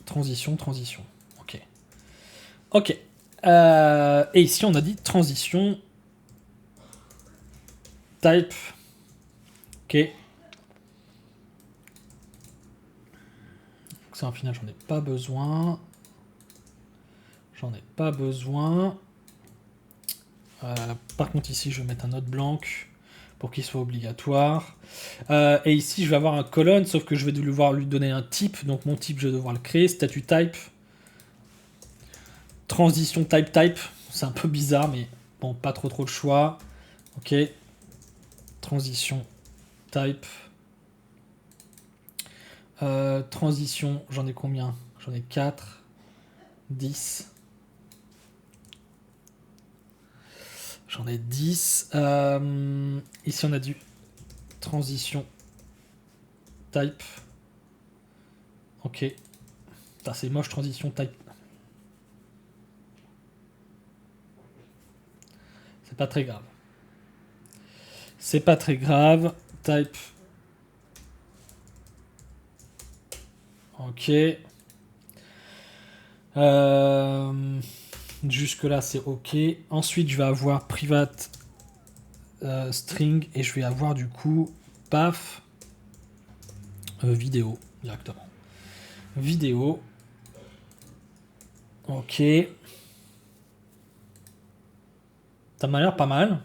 transition. Ok. Ok. Et ici, on a dit transition type. Ok. Donc ça, en final, j'en ai pas besoin. Par contre, ici, je vais mettre un autre blanc pour qu'il soit obligatoire. Et ici, je vais avoir un colonne, sauf que je vais devoir lui donner un type. Donc mon type, je vais devoir le créer. Statut type. Transition type. C'est un peu bizarre, mais bon, pas trop de choix. Ok. Transition type. Transition, j'en ai combien? J'en ai 4, 10. J'en ai 10. Ici, on a du transition type. Ok. C'est moche, transition type. C'est pas très grave. Type. Ok. Jusque là c'est ok. Ensuite je vais avoir private string et je vais avoir du coup paf vidéo directement. Vidéo. Ok. Ça m'a l'air pas mal.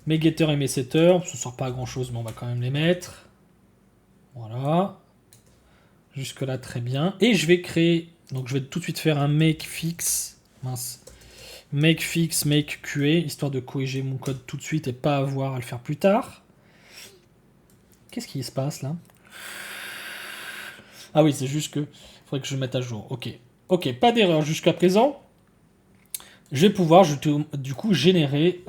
Mes getters et mes setters, ça sort pas à grand chose mais on va quand même les mettre. Voilà. Jusque là très bien. Et je vais créer, donc je vais tout de suite faire un makefix. Mince. Makefix, makeQA, histoire de corriger mon code tout de suite et pas avoir à le faire plus tard. Qu'est-ce qui se passe là? Ah oui, c'est juste que il faudrait que je mette à jour. Ok. Ok, pas d'erreur jusqu'à présent. Je vais pouvoir du coup générer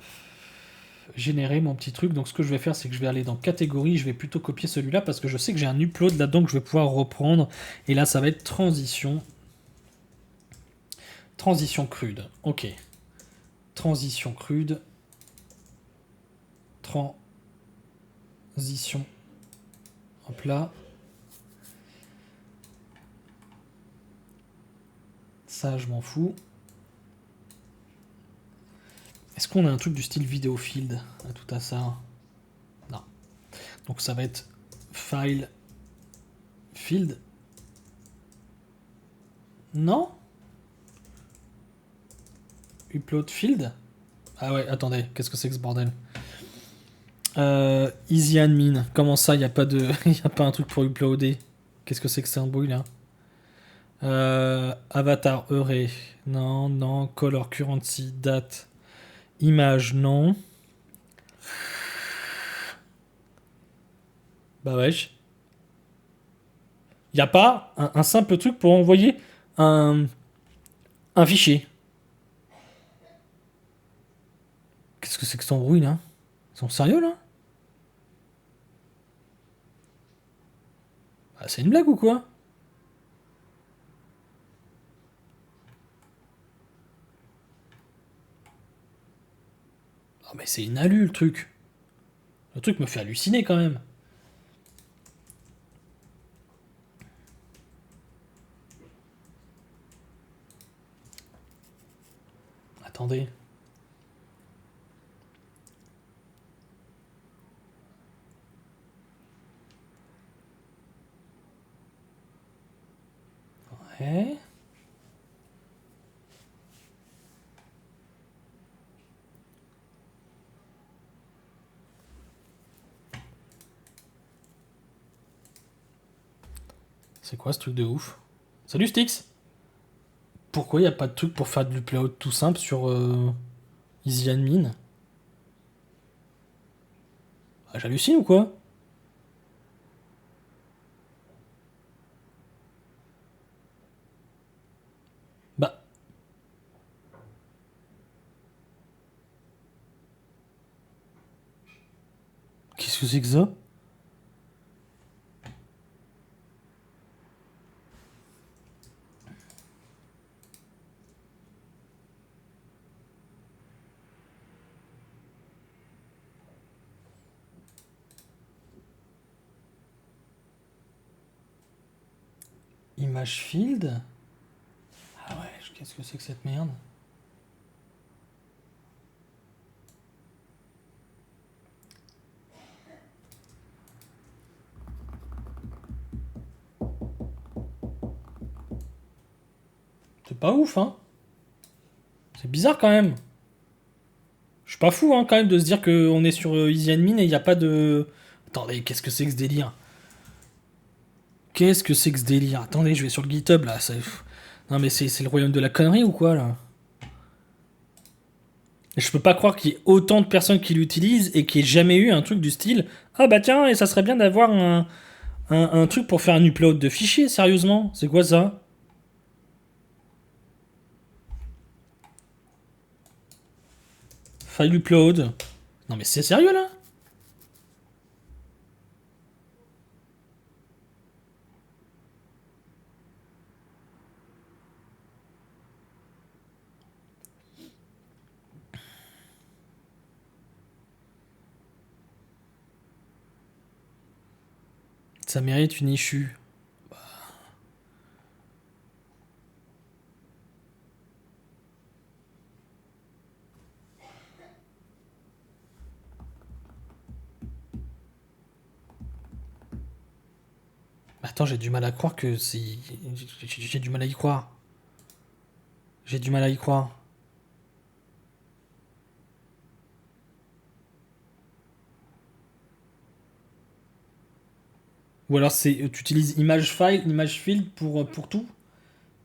mon petit truc. Donc ce que je vais faire, c'est que je vais aller dans catégorie. Je vais plutôt copier celui-là parce que je sais que j'ai un upload là-dedans que je vais pouvoir reprendre. Et là, ça va être transition. Transition crude. Ok. Transition crude. Transition. Hop là. Ça, je m'en fous. Est-ce qu'on a un truc du style vidéo field à tout à ça? Non. Donc ça va être file field. Non? Upload field? Ah ouais, attendez, qu'est-ce que c'est que ce bordel? Easy admin. Comment ça, il n'y a pas de, y a pas un truc pour uploader? Qu'est-ce que c'est que c'est un bruit là? Avatar array. Non, non. Color currency date. Image, non. Bah wesh. Y a pas un simple truc pour envoyer un, un fichier. Qu'est-ce que c'est que cet embrouille là? Ils sont sérieux là? Ah, c'est une blague ou quoi? Ah mais c'est une alu le truc. Le truc me fait halluciner quand même. Attendez. Ouais. C'est quoi ce truc de ouf? Salut Styx. Pourquoi y a pas de truc pour faire du upload tout simple sur EasyAdmin? Ah, j'hallucine ou quoi? Bah, qu'est-ce que c'est que ça? Image field? Ah ouais, qu'est-ce que c'est que cette merde? C'est pas ouf, hein? C'est bizarre quand même. Je suis pas fou, hein, quand même, de se dire qu'on est sur EasyAdmin et il n'y a pas de. Attendez, qu'est-ce que c'est que ce délire? Qu'est-ce que c'est que ce délire? Attendez, je vais sur le GitHub là. Non, mais c'est le royaume de la connerie ou quoi là? Et je peux pas croire qu'il y ait autant de personnes qui l'utilisent et qu'il n'y ait jamais eu un truc du style. Ah bah tiens, et ça serait bien d'avoir un truc pour faire un upload de fichiers, sérieusement? C'est quoi ça? File upload. Non mais c'est sérieux là? Ça mérite une issue. Attends, j'ai du mal à croire que c'est. J'ai du mal à y croire. J'ai du mal à y croire. Ou alors c'est tu utilises image file, image field pour tout.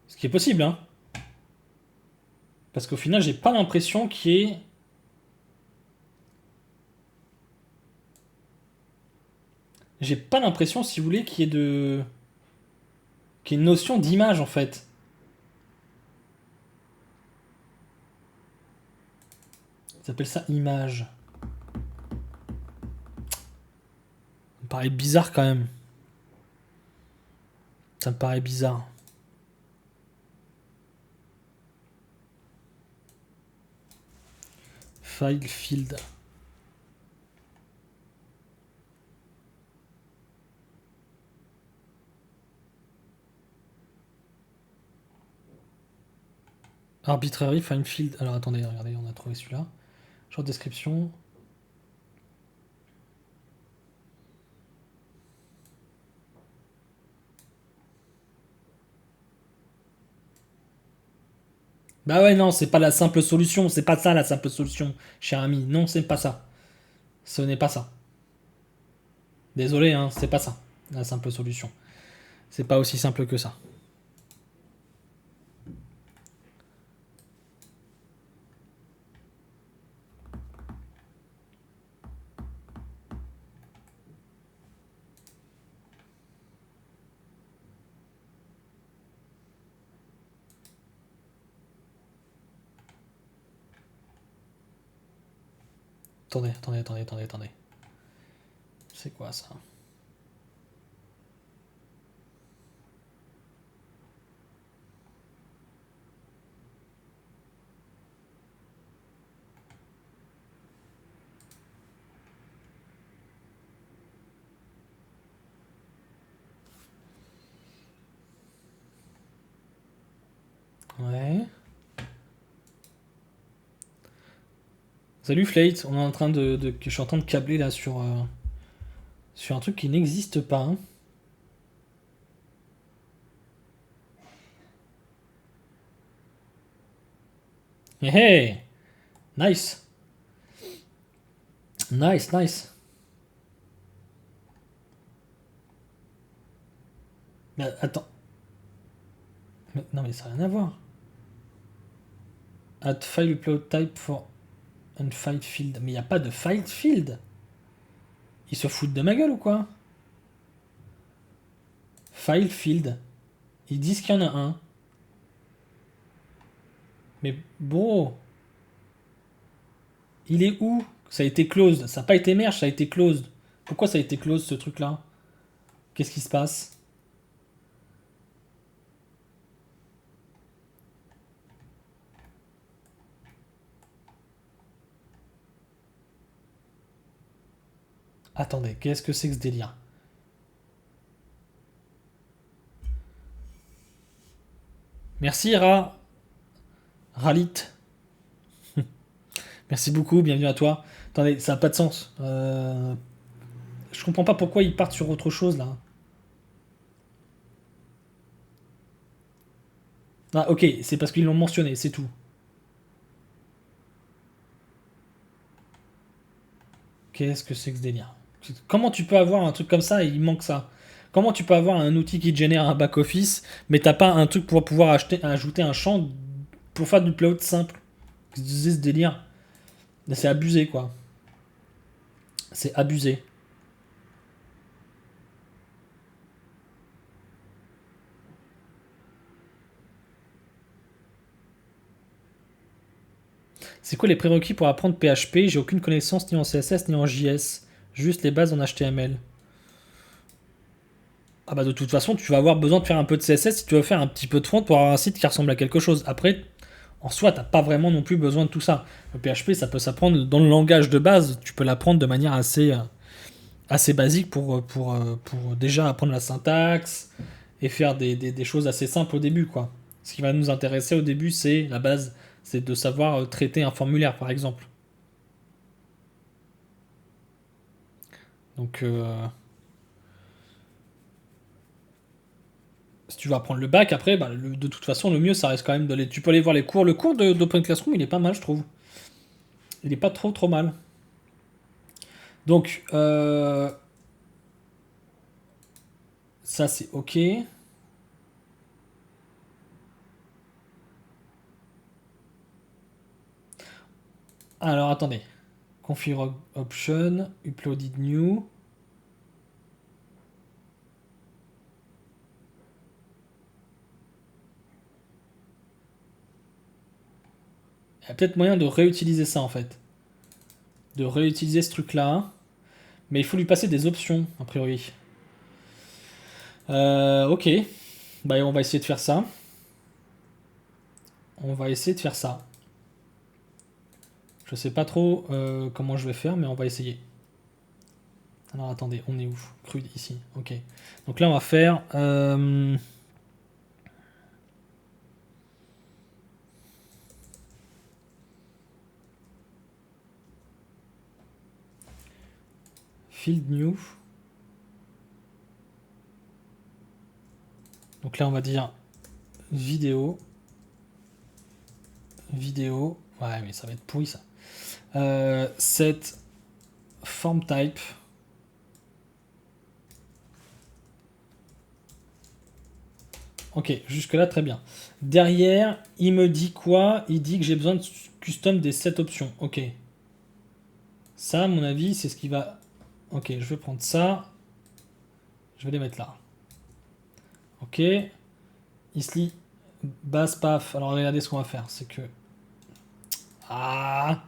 Ce qui est possible, hein. Parce qu'au final, j'ai pas l'impression qu'il y ait. J'ai pas l'impression, si vous voulez, qu'il y ait de. Qu'il y ait une notion d'image en fait. Ça s'appelle ça image. Ça me paraît bizarre quand même. Ça me paraît bizarre. File field. Arbitrary find field. Alors attendez, regardez, on a trouvé celui-là. Genre description. Bah ouais, non, c'est pas la simple solution. C'est pas ça la simple solution, cher ami. Non, c'est pas ça. Ce n'est pas ça. Désolé, hein, c'est pas ça. La simple solution. C'est pas aussi simple que ça. Attendez. C'est quoi ça? Ouais. Salut Flate, on est en train je suis en train de câbler là sur un truc qui n'existe pas. Hein. Hey, hey. Nice. Nice. Mais attends. Non mais ça n'a rien à voir. Add file upload type for unfiled field. Mais il n'y a pas de filed field. Ils se foutent de ma gueule ou quoi? File field. Ils disent qu'il y en a un. Mais bon. Il est où? Ça a été closed. Ça n'a pas été merge, ça a été closed. Pourquoi ça a été closed ce truc là? Qu'est-ce qui se passe? Attendez, qu'est-ce que c'est que ce délire? Merci Ralit. Merci beaucoup, bienvenue à toi. Attendez, ça n'a pas de sens. Je comprends pas pourquoi ils partent sur autre chose là. Ah ok, c'est parce qu'ils l'ont mentionné, c'est tout. Qu'est-ce que c'est que ce délire? Comment tu peux avoir un truc comme ça et il manque ça? Comment tu peux avoir un outil qui te génère un back-office, mais t'as pas un truc pour pouvoir ajouter un champ pour faire du upload simple? C'est ce délire. C'est abusé quoi. C'est abusé. C'est quoi les prérequis pour apprendre PHP? J'ai aucune connaissance ni en CSS ni en JS. Juste les bases en HTML. Ah bah de toute façon, tu vas avoir besoin de faire un peu de CSS si tu veux faire un petit peu de front pour avoir un site qui ressemble à quelque chose. Après, en soi, t'as pas vraiment non plus besoin de tout ça. Le PHP, ça peut s'apprendre dans le langage de base. Tu peux l'apprendre de manière assez basique pour déjà apprendre la syntaxe et faire des choses assez simples au début, quoi. Ce qui va nous intéresser au début, c'est la base, c'est de savoir traiter un formulaire, par exemple. Donc, si tu veux apprendre le bac, après, bah, de toute façon, le mieux, ça reste quand même d'aller. Tu peux aller voir les cours. Le cours d'Open Classroom, il est pas mal, je trouve. Il est pas trop mal. Donc, ça, c'est OK. Alors, attendez. Configure option, uploaded new. Il y a peut-être moyen de réutiliser ça, en fait. De réutiliser ce truc-là. Mais il faut lui passer des options, a priori. OK. Bah, on va essayer de faire ça. On va essayer de faire ça. Je sais pas trop comment je vais faire, mais on va essayer. Alors attendez, on est où? Crude ici, ok. Donc là on va faire... Field new. Donc là on va dire vidéo. Vidéo. Ouais mais ça va être pourri ça. Set form type. Ok, jusque là très bien. Derrière, il me dit quoi? Il dit que j'ai besoin de custom des 7 options. Ok. Ça, à mon avis, c'est ce qui va... Ok, je vais prendre ça. Je vais les mettre là. Ok. Ici, base paf. Alors regardez ce qu'on va faire. C'est que... Ah,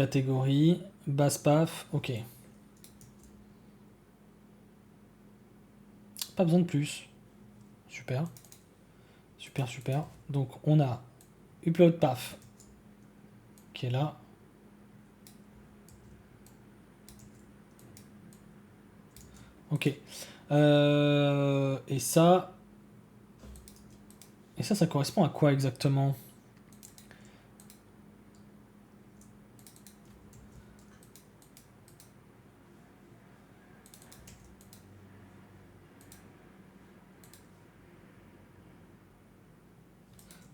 catégorie, base paf, ok. Pas besoin de plus. Super. Super, super. Donc on a upload paf qui est là. Ok. Et ça... Et ça correspond à quoi exactement?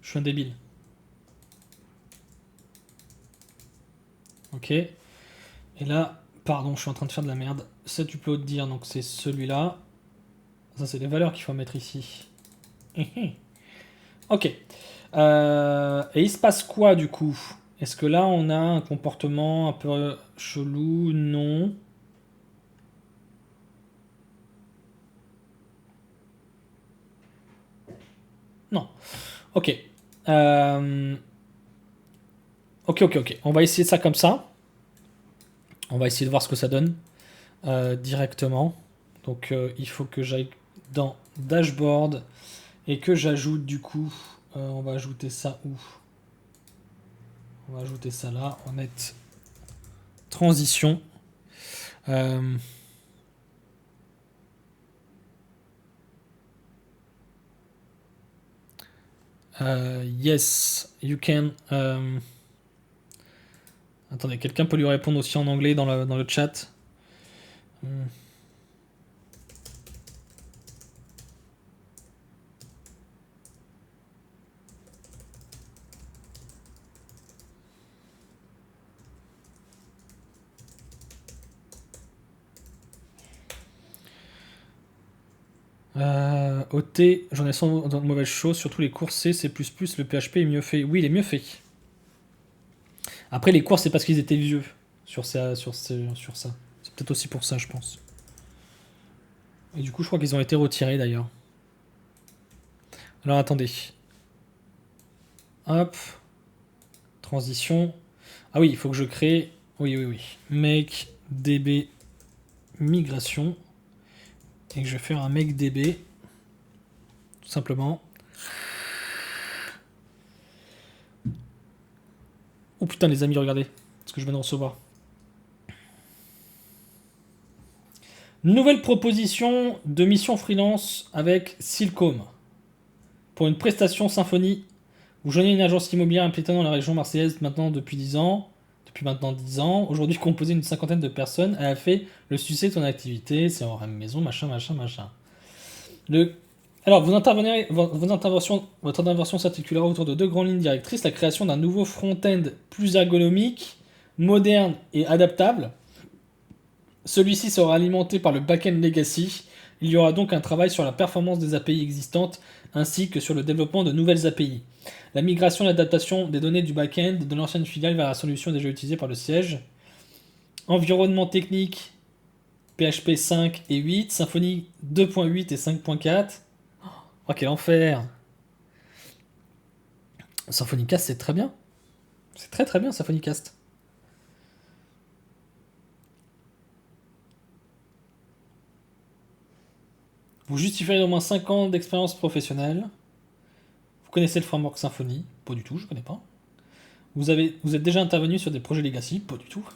Je suis un débile. Ok. Et là, pardon, je suis en train de faire de la merde. Cet upload dire, donc c'est celui-là. Ça, c'est les valeurs qu'il faut mettre ici. Ok. Et il se passe quoi du coup? Est-ce que là, on a un comportement un peu chelou? Non. Non. Ok. Ok. On va essayer ça comme ça. On va essayer de voir ce que ça donne directement. Donc, il faut que j'aille dans Dashboard et que j'ajoute du coup. On va ajouter ça où? On va ajouter ça là. On va mettre transition. Euh, yes, you can. Attendez, quelqu'un peut lui répondre aussi en anglais dans le chat. OT, j'en ai sans de mauvaises choses, surtout les cours C, C++, le PHP est mieux fait. Oui, il est mieux fait. Après, les cours, c'est parce qu'ils étaient vieux sur ça. C'est peut-être aussi pour ça, je pense. Et du coup, je crois qu'ils ont été retirés d'ailleurs. Alors attendez. Hop. Transition. Ah oui, il faut que je crée. Oui. Make DB migration. Et que je vais faire un make DB. Tout simplement. Oh putain, les amis, regardez ce que je viens de recevoir. Nouvelle proposition de mission freelance avec Silcom. Pour une prestation symphonie, vous joignez une agence immobilière implantée dans la région marseillaise maintenant depuis 10 ans. Depuis maintenant 10 ans. Aujourd'hui composée d'une cinquantaine de personnes. Elle a fait le succès de son activité. C'est en maison, machin. Le... Alors, votre intervention s'articulera autour de deux grandes lignes directrices. La création d'un nouveau front-end plus ergonomique, moderne et adaptable. Celui-ci sera alimenté par le back-end legacy. Il y aura donc un travail sur la performance des API existantes ainsi que sur le développement de nouvelles API. La migration et l'adaptation des données du back-end de l'ancienne filiale vers la solution déjà utilisée par le siège. Environnement technique PHP 5 et 8, Symfony 2.8 et 5.4. Oh quel enfer! Symfony Cast c'est très bien. C'est très bien Symfony Cast. Vous justifiez au moins 5 ans d'expérience professionnelle. Vous connaissez le framework Symfony? Pas du tout, je connais pas. Vous êtes déjà intervenu sur des projets legacy? Pas du tout.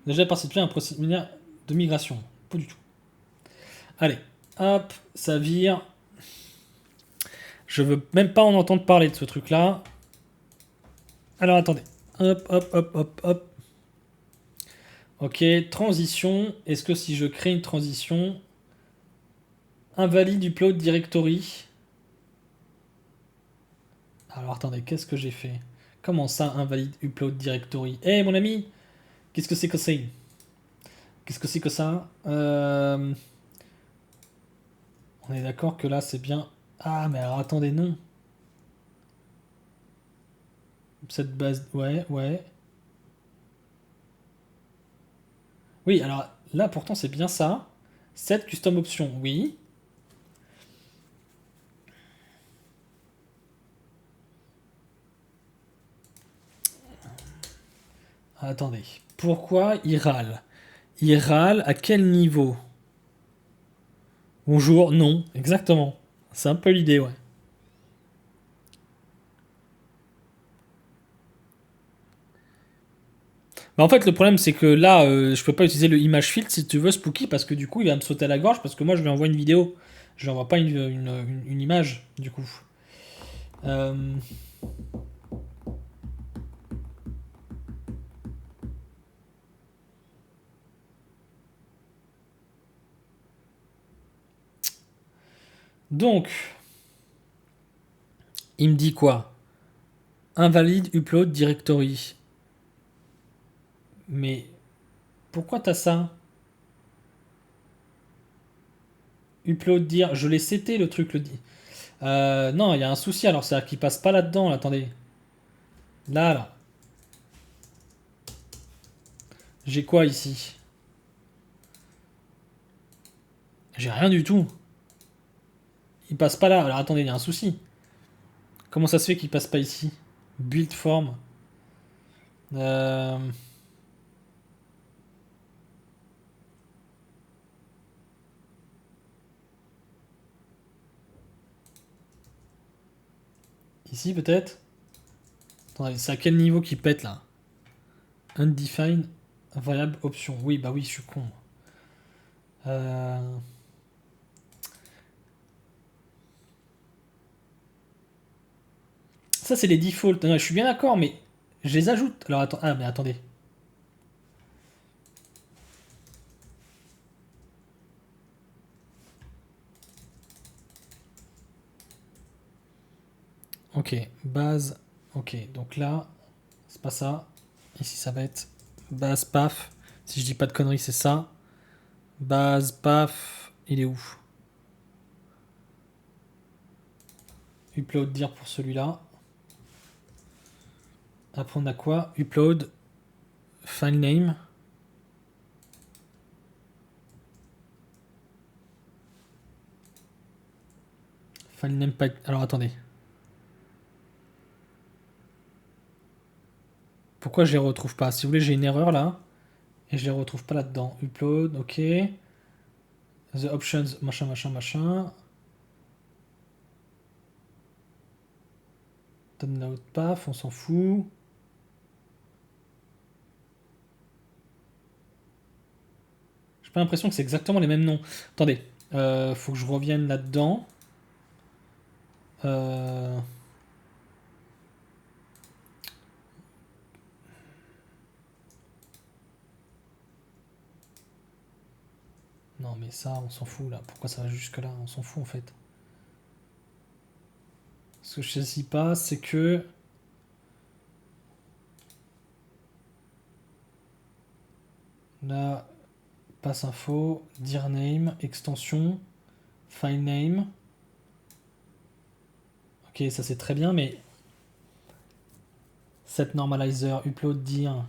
Déjà participé à un processus de migration? Pas du tout. Allez, hop, ça vire. Je veux même pas en entendre parler de ce truc-là. Alors attendez. Hop. Ok, transition. Est-ce que si je crée une transition, invalide upload directory? Alors attendez, qu'est-ce que j'ai fait? Comment ça, invalide upload directory? Eh mon ami, qu'est-ce que c'est que c'est? Qu'est-ce que c'est que ça? On est d'accord que là c'est bien. Ah mais alors attendez, non. Cette base. Ouais. Oui, alors là pourtant c'est bien ça. Set custom option, oui. Attendez. Pourquoi il râle? Il râle à quel niveau? Bonjour, non, exactement. C'est un peu l'idée, ouais. Mais en fait, le problème, c'est que là, je peux pas utiliser le image filtre si tu veux, Spooky, parce que du coup, il va me sauter à la gorge, parce que moi, je lui envoie une vidéo. Je lui envoie pas une image, du coup. Euh, Donc, il me dit quoi? Invalide upload directory. Mais pourquoi t'as ça? Upload dire. Je l'ai seté le truc le dit. Non, il y a un souci alors, c'est-à-dire qu'il passe pas là-dedans. Là, attendez. Là, là. J'ai quoi ici? J'ai rien du tout. Il passe pas là. Alors attendez, il y a un souci. Comment ça se fait qu'il passe pas ici? Build form. Euh, Ici peut-être? Attendez, c'est à quel niveau qu'il pète là? Undefined variable option. Oui, bah oui, je suis con. Euh, Ça, c'est les defaults. Non, je suis bien d'accord, mais je les ajoute. Alors attends, ah, mais attendez. Ok, base. Ok, donc là, c'est pas ça. Ici, ça va être base paf. Si je dis pas de conneries, c'est ça. Base paf. Il est où? Upload dire pour celui-là. Après, on a quoi? Upload file name. File name pas. Alors attendez. Pourquoi je les retrouve pas? Si vous voulez, j'ai une erreur là. Et je les retrouve pas là-dedans. Upload, ok. The options, machin, machin, machin. Download paf, on s'en fout. J'ai pas l'impression que c'est exactement les mêmes noms. Attendez, faut que je revienne là-dedans. Euh, Non mais ça, on s'en fout là. Pourquoi ça va jusque là? On s'en fout en fait. Ce que je saisis pas, c'est que là, passe info, dir name, extension, file name. Ok, ça c'est très bien, mais set normalizer, upload dir,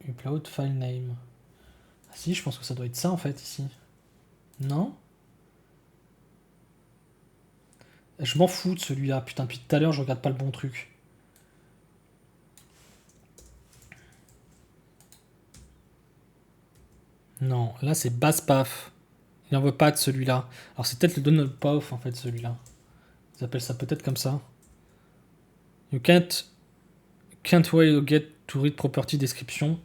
upload file name. Ah si, je pense que ça doit être ça en fait ici. Non? Je m'en fous de celui-là. Putain, depuis tout à l'heure, je regarde pas le bon truc. Non, là c'est BasePath. Il n'en veut pas de celui-là. Alors c'est peut-être le download path en fait celui-là. Ils appellent ça peut-être comme ça. You can't wait to get to read property description.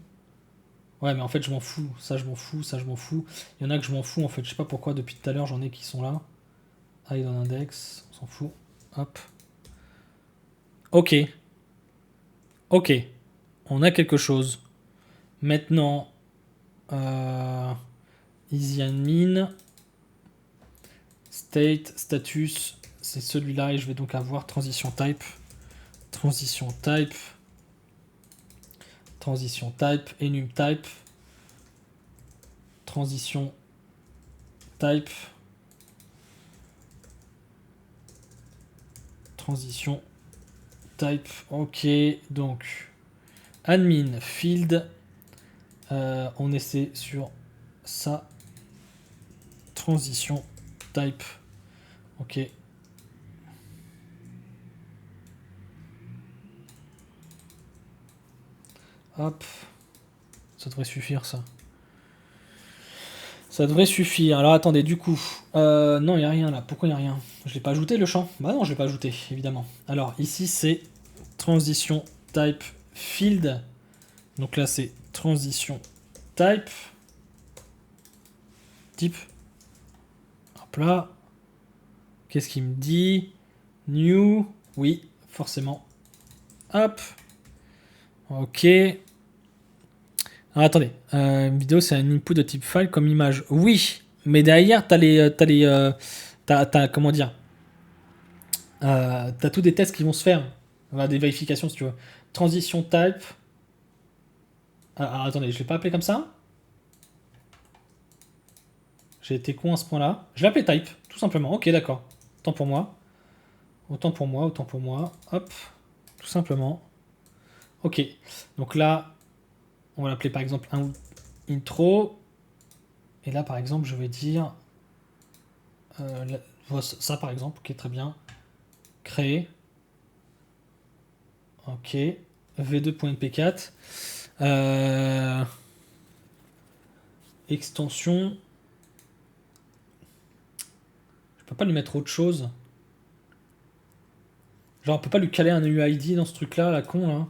Ouais mais en fait je m'en fous. Ça je m'en fous, ça je m'en fous. Il y en a que je m'en fous en fait. Je sais pas pourquoi depuis tout à l'heure j'en ai qui sont là. Hide on index, on s'en fout. Hop. Ok. Ok. On a quelque chose. Maintenant. Easy admin. State, status, c'est celui-là et je vais donc avoir transition type, transition type, transition type, enum type, transition type, transition type. Ok, donc admin field, on essaie sur ça, transition type. Ok. Hop. Ça devrait suffire, ça. Ça devrait suffire. Alors attendez, du coup. Non, il n'y a rien là. Pourquoi il n'y a rien? Je l'ai pas ajouté le champ? Bah non, je l'ai pas ajouté, évidemment. Alors ici, c'est transition type field. Donc là, c'est transition type. Type. Hop là. Qu'est-ce qu'il me dit? New. Oui, forcément. Hop. Ok. Alors attendez. Une vidéo, c'est un input de type file comme image. Oui, mais derrière, comment dire? T'as tous des tests qui vont se faire. Enfin, des vérifications si tu veux. Transition type. Alors attendez, je l'ai pas appelé comme ça. J'ai été con à ce point-là. Je l'ai appelé type, tout simplement. Ok, d'accord. Autant pour moi. Autant pour moi, autant pour moi. Hop. Tout simplement. Ok. Donc là, on va l'appeler par exemple un intro. Et là, par exemple, je vais dire ça, par exemple, qui est très bien. Créer. Ok. v2.mp4. Extension. Je peux pas lui mettre autre chose. Genre, on peut pas lui caler un UID dans ce truc-là, la con, là.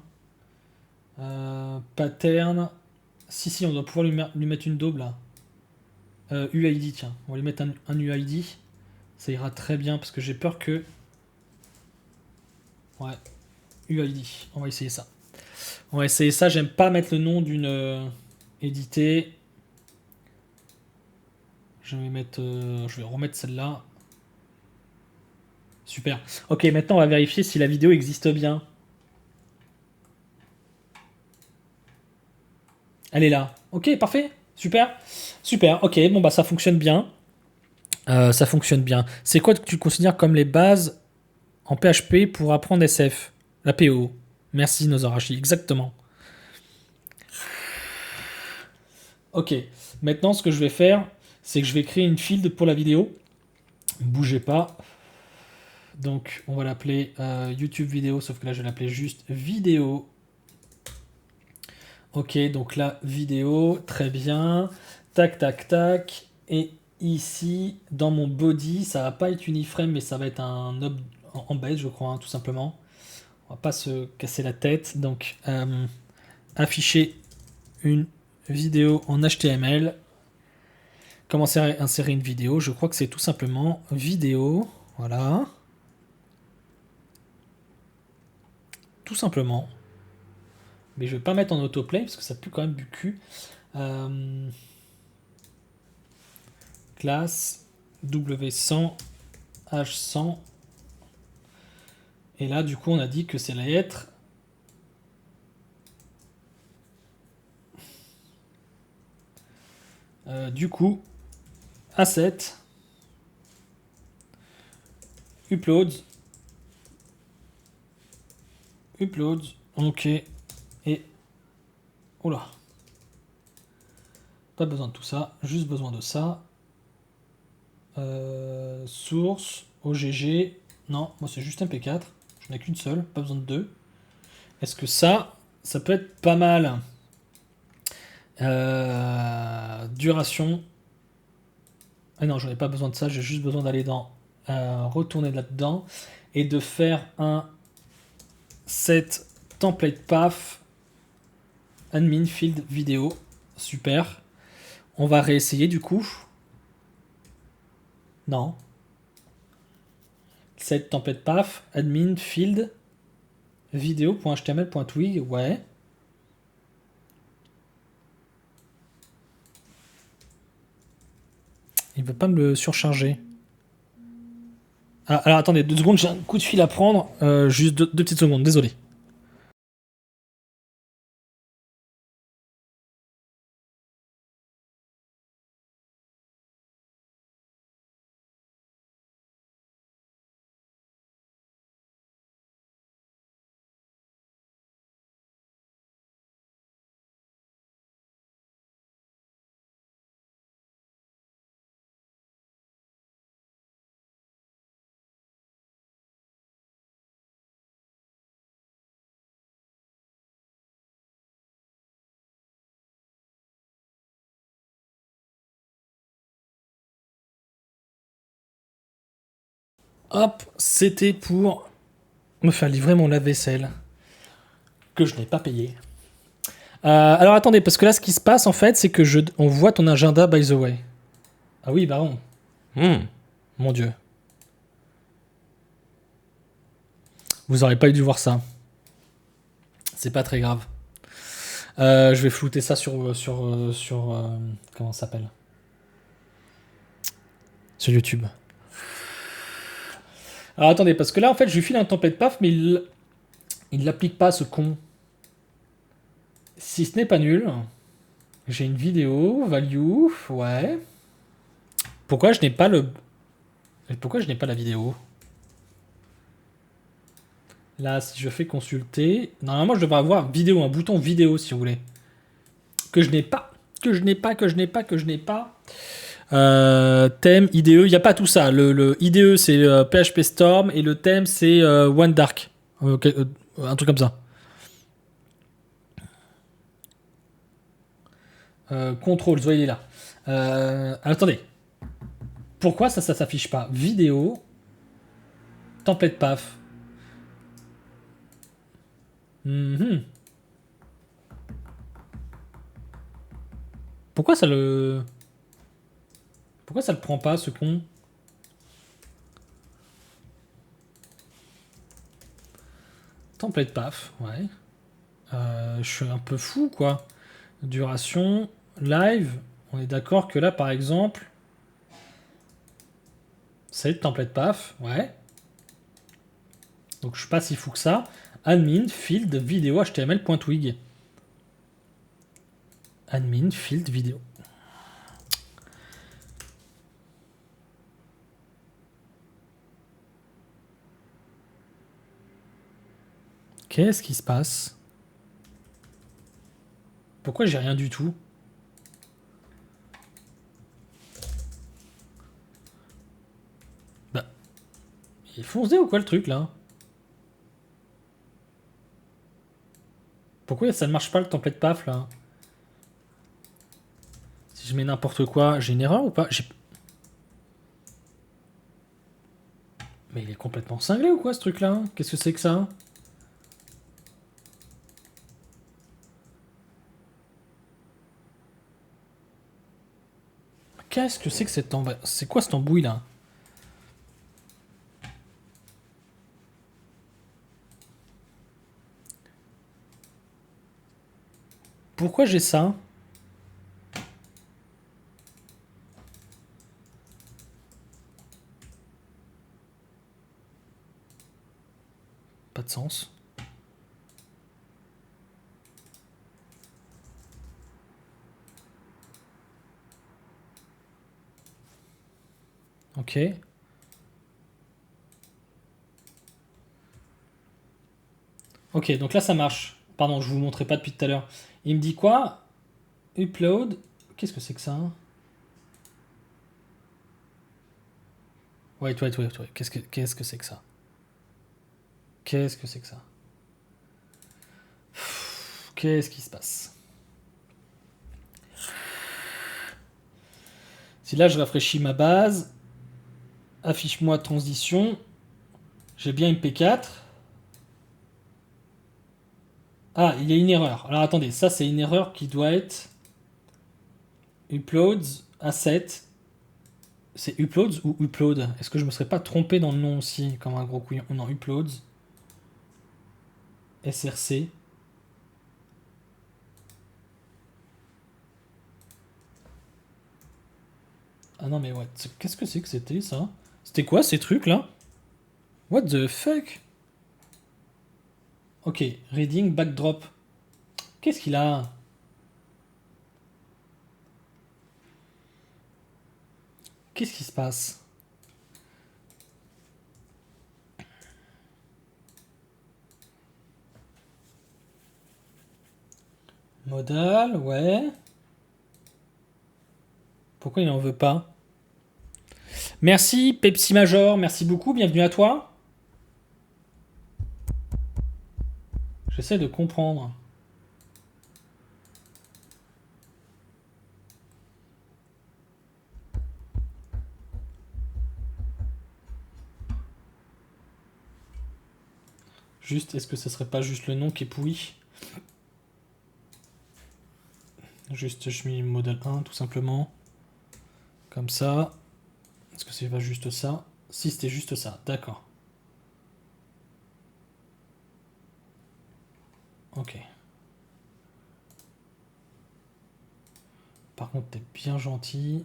Pattern. Si, on doit pouvoir lui mettre une daube, là. UID, tiens. On va lui mettre un UID. Ça ira très bien, parce que j'ai peur que... Ouais. UID. On va essayer ça. On va essayer ça. J'aime pas mettre le nom d'une édité. Je vais remettre celle-là. Super. Ok, maintenant on va vérifier si la vidéo existe bien. Elle est là. Ok, parfait. Super. Super. Ok, bon bah ça fonctionne bien. Ça fonctionne bien. C'est quoi que tu considères comme les bases en PHP pour apprendre SF? La PO. Merci Nozarashi. Exactement. Ok. Maintenant, ce que je vais faire, c'est que je vais créer une field pour la vidéo. Bougez pas. Donc, on va l'appeler YouTube vidéo, sauf que là, je vais l'appeler juste vidéo. Ok, donc là, vidéo, très bien. Tac, tac, tac. Et ici, dans mon body, ça va pas être une iframe, mais ça va être un embed, je crois, hein, tout simplement. On va pas se casser la tête. Donc, afficher une vidéo en HTML. Commencer à insérer une vidéo. Je crois que c'est tout simplement vidéo. Voilà. Tout simplement. Mais je vais pas mettre en autoplay parce que ça pue quand même du cul. Classe W100 H100. Et là, du coup, on a dit que c'est la lettre. Du coup, asset. Upload. Upload. Ok. Et. Oula. Pas besoin de tout ça. Juste besoin de ça. Source. OGG. Non, moi c'est juste MP4. Je n'ai qu'une seule. Pas besoin de deux. Est-ce que ça peut être pas mal? Duration. Ah non, j'en ai pas besoin de ça. J'ai juste besoin d'aller dans retourner là-dedans et de faire un set template path admin field vidéo. Super. On va réessayer du coup. Non. Set template path admin field vidéo.html.twig. Ouais. Il veut pas me le surcharger. Ah, alors attendez, 2 secondes, j'ai un coup de fil à prendre. Juste deux petites secondes, désolé. Hop, c'était pour me faire livrer mon lave-vaisselle que je n'ai pas payé. Alors attendez, parce que là, ce qui se passe en fait, c'est que on voit ton agenda, by the way. Ah oui, baron. Mon Dieu. Vous aurez pas dû voir ça. C'est pas très grave. Je vais flouter ça sur comment ça s'appelle? Sur YouTube. Alors attendez, parce que là, en fait, je lui file un template paf, mais il l'applique pas, ce con. Si ce n'est pas nul, j'ai une vidéo, value, ouais. Pourquoi je n'ai pas la vidéo? Là, si je fais consulter, normalement, je devrais avoir vidéo, un bouton vidéo, si vous voulez. Que je n'ai pas. Thème, IDE, il n'y a pas tout ça. Le IDE, c'est PHP Storm et le thème, c'est OneDark. Un truc comme ça. Control, vous voyez là. Attendez. Pourquoi ça s'affiche pas? Vidéo, template path. Pourquoi ça le prend pas, ce con? Template path, ouais. Je suis un peu fou, quoi. Duration, live. On est d'accord que là, par exemple, c'est template path, ouais. Donc je suis pas si fou que ça. Admin, field, vidéo, html.twig. Admin, field, vidéo. Qu'est-ce qui se passe? Pourquoi j'ai rien du tout? Bah, il est foncé ou quoi le truc là? Pourquoi ça ne marche pas le template path là? Si je mets n'importe quoi, j'ai une erreur ou pas? Mais il est complètement cinglé ou quoi ce truc là? Qu'est-ce que c'est que ça? Qu'est-ce que c'est que cette embrouille? C'est quoi cette embrouille là? Pourquoi j'ai ça? Pas de sens. Ok. Ok, donc là ça marche. Pardon, je vous montrais pas depuis tout à l'heure. Il me dit quoi? Upload. Qu'est-ce que c'est que ça? Wait. Qu'est-ce que c'est que ça? Qu'est-ce que c'est que ça? Qu'est-ce qui se passe? Si là je rafraîchis ma base, affiche-moi transition, j'ai bien MP4. Ah, il y a une erreur. Alors attendez, ça c'est une erreur qui doit être uploads asset. C'est uploads ou upload? Est-ce que je me serais pas trompé dans le nom aussi, comme un gros couillon? Non, uploads. SRC. Ah non mais what? Qu'est-ce que c'est que c'était ça? C'était quoi ces trucs là? What the fuck? Ok, reading backdrop. Qu'est-ce qu'il a? Qu'est-ce qui se passe? Modal, ouais. Pourquoi il n'en veut pas? Merci Pepsi Major, merci beaucoup, bienvenue à toi. J'essaie de comprendre. Juste, est-ce que ce serait pas juste le nom qui est pourri? Juste, je mets modèle 1 tout simplement. Comme ça. Est-ce que c'est pas juste ça? Si c'était juste ça, d'accord. Ok. Par contre, t'es bien gentil.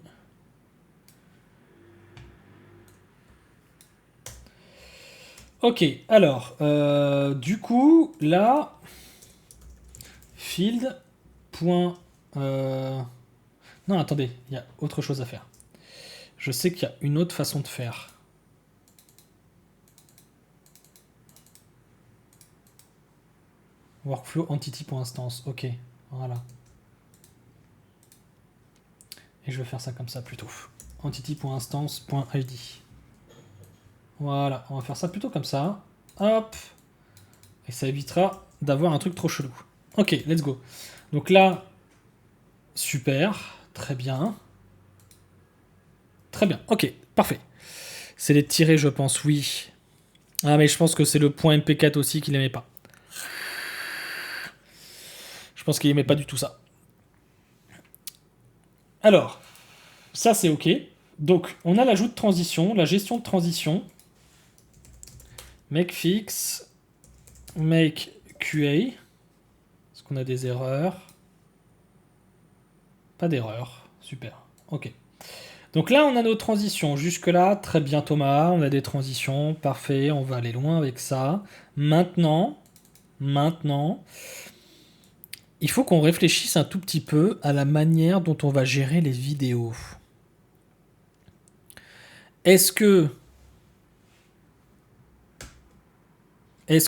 Ok, alors, du coup, là, field. Non, attendez, il y a autre chose à faire. Je sais qu'il y a une autre façon de faire. Workflow entity.instance, ok, voilà. Et je vais faire ça comme ça plutôt. Entity.instance.id. Voilà, on va faire ça plutôt comme ça. Hop. Et ça évitera d'avoir un truc trop chelou. Ok, let's go. Donc là, super, très bien. Très bien, ok, parfait. C'est les tirés, je pense, oui. Ah, mais je pense que c'est le point MP4 aussi qu'il aimait pas. Je pense qu'il aimait pas du tout ça. Alors, ça c'est ok. Donc, on a l'ajout de transition, la gestion de transition. Make fix, make QA. Est-ce qu'on a des erreurs? Pas d'erreurs. Super. Ok. Donc là, on a nos transitions. Jusque-là, très bien Thomas. On a des transitions. Parfait. On va aller loin avec ça. Maintenant, il faut qu'on réfléchisse un tout petit peu à la manière dont on va gérer les vidéos. Est-ce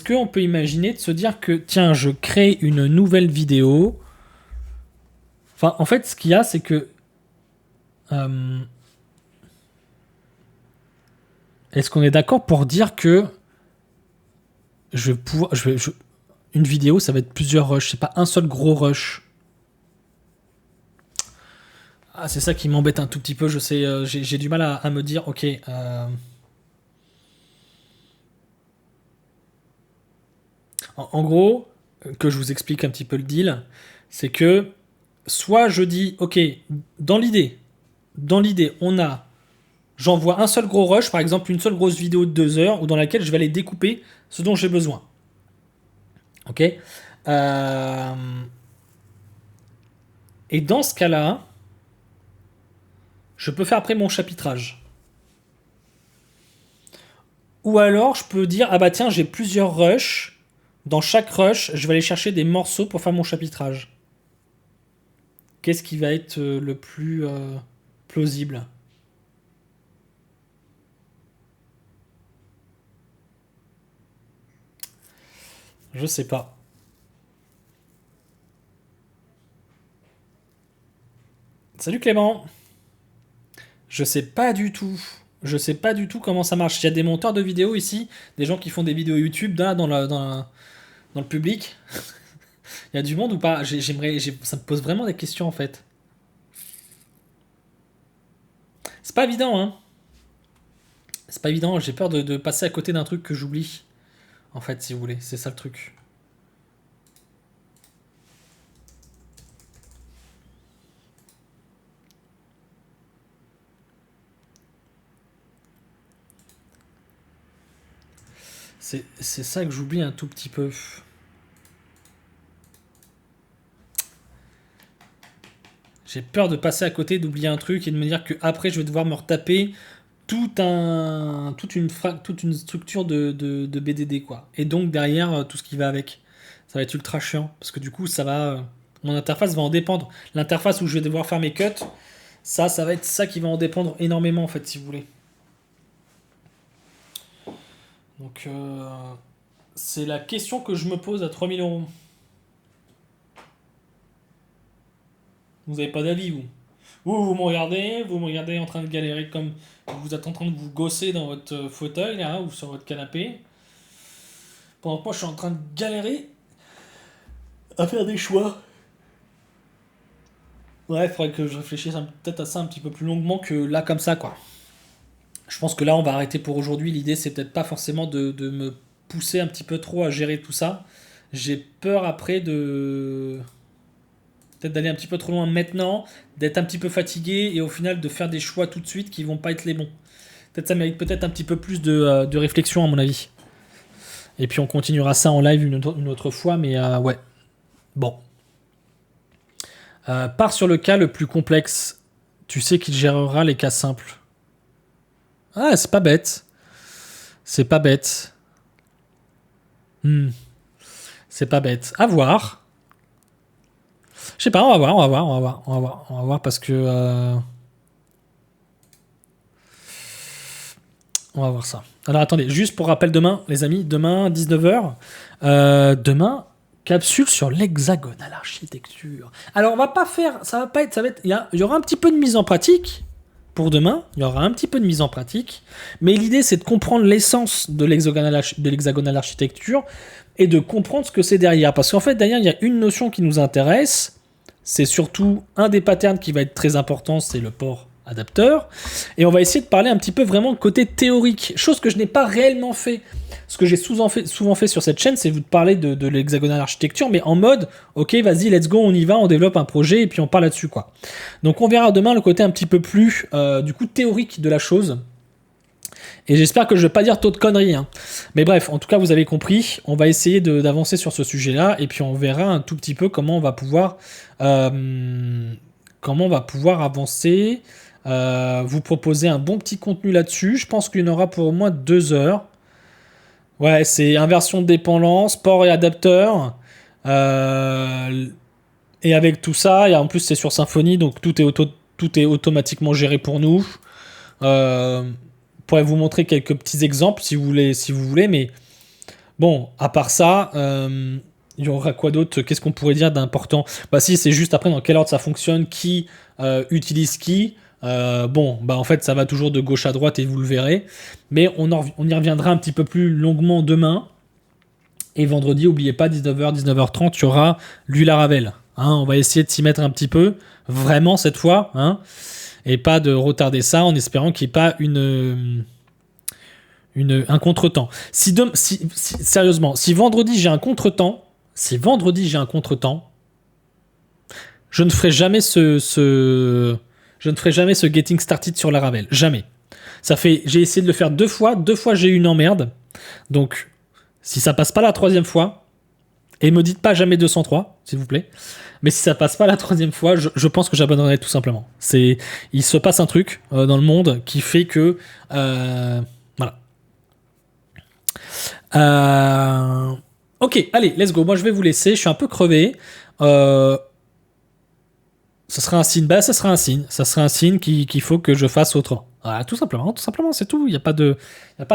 qu'on peut imaginer de se dire que, tiens, je crée une nouvelle vidéo. Enfin, en fait, ce qu'il y a, c'est que... est-ce qu'on est d'accord pour dire que une vidéo, ça va être plusieurs rushs, c'est pas un seul gros rush. Ah, c'est ça qui m'embête un tout petit peu, je sais, j'ai du mal à me dire, ok... En gros, que je vous explique un petit peu le deal, c'est que soit je dis, ok, dans l'idée, j'envoie un seul gros rush, par exemple une seule grosse vidéo de 2 heures, ou dans laquelle je vais aller découper ce dont j'ai besoin. Ok. Et dans ce cas-là, je peux faire après mon chapitrage. Ou alors, je peux dire, ah bah tiens, j'ai plusieurs rushs. Dans chaque rush, je vais aller chercher des morceaux pour faire mon chapitrage. Qu'est-ce qui va être le plus plausible? Je sais pas. Salut Clément. Je sais pas du tout. Je sais pas du tout comment ça marche. Il y a des monteurs de vidéos ici, des gens qui font des vidéos YouTube là, dans le public. Il y a du monde ou pas? Ça me pose vraiment des questions en fait. C'est pas évident, hein. C'est pas évident. J'ai peur de passer à côté d'un truc que j'oublie. En fait, si vous voulez, c'est ça le truc. C'est ça que j'oublie un tout petit peu. J'ai peur de passer à côté, d'oublier un truc et de me dire que après je vais devoir me retaper toute une structure de BDD quoi. Et donc derrière tout ce qui va avec, ça va être ultra chiant parce que du coup mon interface va en dépendre. L'interface où je vais devoir faire mes cuts, ça va être ça qui va en dépendre énormément en fait si vous voulez. Donc c'est la question que je me pose à 3000 €. Vous avez pas d'avis vous? Vous me regardez en train de galérer comme vous êtes en train de vous gosser dans votre fauteuil là, ou sur votre canapé. Pendant que moi je suis en train de galérer à faire des choix. Ouais, il faudrait que je réfléchisse peut-être à ça un petit peu plus longuement que là comme ça quoi. Je pense que là on va arrêter pour aujourd'hui. L'idée c'est peut-être pas forcément de me pousser un petit peu trop à gérer tout ça. J'ai peur après de peut-être d'aller un petit peu trop loin maintenant, d'être un petit peu fatigué et au final de faire des choix tout de suite qui vont pas être les bons. Peut-être ça mérite peut-être un petit peu plus de réflexion à mon avis. Et puis on continuera ça en live une autre fois, mais ouais. Bon. Part sur le cas le plus complexe. Tu sais qu'il gérera les cas simples. Ah, c'est pas bête. C'est pas bête. C'est pas bête. À voir. Je sais pas, on va voir, on va voir, on va voir, on va voir, on va voir parce que on va voir ça. Alors attendez, juste pour rappel demain, les amis, demain 19h, demain capsule sur l'hexagonal architecture. Alors on va pas faire, ça va pas être, ça va être, il y aura un petit peu de mise en pratique pour demain. Il y aura un petit peu de mise en pratique, mais l'idée c'est de comprendre l'essence de l'hexagonal architecture et de comprendre ce que c'est derrière. Parce qu'en fait derrière il y a une notion qui nous intéresse. C'est surtout un des patterns qui va être très important, c'est le port adapteur. Et on va essayer de parler un petit peu vraiment côté théorique, chose que je n'ai pas réellement fait. Ce que j'ai souvent fait sur cette chaîne, c'est vous parler de l'hexagonal architecture, mais en mode, ok, vas-y, let's go, on y va, on développe un projet et puis on parle là-dessus, quoi. Donc on verra demain le côté un petit peu plus, du coup, théorique de la chose. Et j'espère que je ne vais pas dire trop de conneries. Hein. Mais bref, en tout cas, vous avez compris. On va essayer d'avancer sur ce sujet-là. Et puis, on verra un tout petit peu comment on va pouvoir, avancer. Vous proposer un bon petit contenu là-dessus. Je pense qu'il y en aura pour au moins 2 heures. Ouais, c'est inversion de dépendance, port et adapteur. Et avec tout ça, et en plus, c'est sur Symfony. Donc, tout est automatiquement géré pour nous. Je pourrais vous montrer quelques petits exemples si vous voulez, mais bon, à part ça, il y aura quoi d'autre? Qu'est-ce qu'on pourrait dire d'important? Bah si, c'est juste après dans quel ordre ça fonctionne, qui utilise qui. Bon, bah en fait, ça va toujours de gauche à droite et vous le verrez. Mais on y reviendra un petit peu plus longuement demain. Et vendredi, n'oubliez pas, 19h, 19h30, il y aura lui Laravel. Hein, on va essayer de s'y mettre un petit peu, vraiment cette fois. Hein, et pas de retarder ça en espérant qu'il n'y ait pas un contretemps. Sérieusement, si vendredi j'ai un contretemps, je ne ferai jamais je ne ferai jamais ce getting started sur Laravel, jamais. J'ai essayé de le faire 2 fois j'ai eu une emmerde. Donc si ça passe pas la 3e fois, et me dites pas jamais 203, s'il vous plaît. Mais si ça passe pas la 3e fois, je pense que j'abandonnerai tout simplement. Il se passe un truc dans le monde qui fait que voilà. Ok, allez, let's go. Moi, je vais vous laisser. Je suis un peu crevé. Ça sera un signe. Bah, ça sera un signe. Ça sera un signe qu'il faut que je fasse autrement. Voilà, tout simplement, c'est tout. Il n'y a pas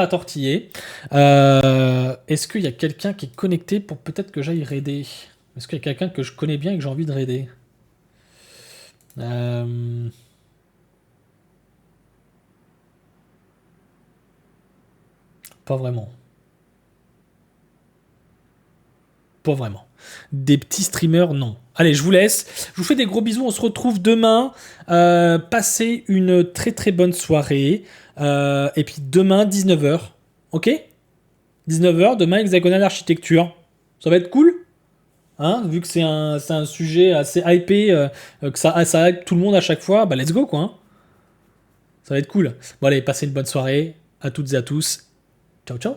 à tortiller. Est-ce qu'il y a quelqu'un qui est connecté pour peut-être que j'aille raider? Est-ce qu'il y a quelqu'un que je connais bien et que j'ai envie de raider? Pas vraiment. Pas vraiment. Des petits streamers, non. Allez, je vous laisse. Je vous fais des gros bisous. On se retrouve demain. Passez une très très bonne soirée. Et puis demain, 19h. Ok? 19h, demain, hexagonal architecture. Ça va être cool? Hein, vu que c'est un sujet assez hypé, que ça hype tout le monde à chaque fois, bah let's go quoi. Hein. Ça va être cool. Bon allez, passez une bonne soirée. À toutes et à tous. Ciao ciao.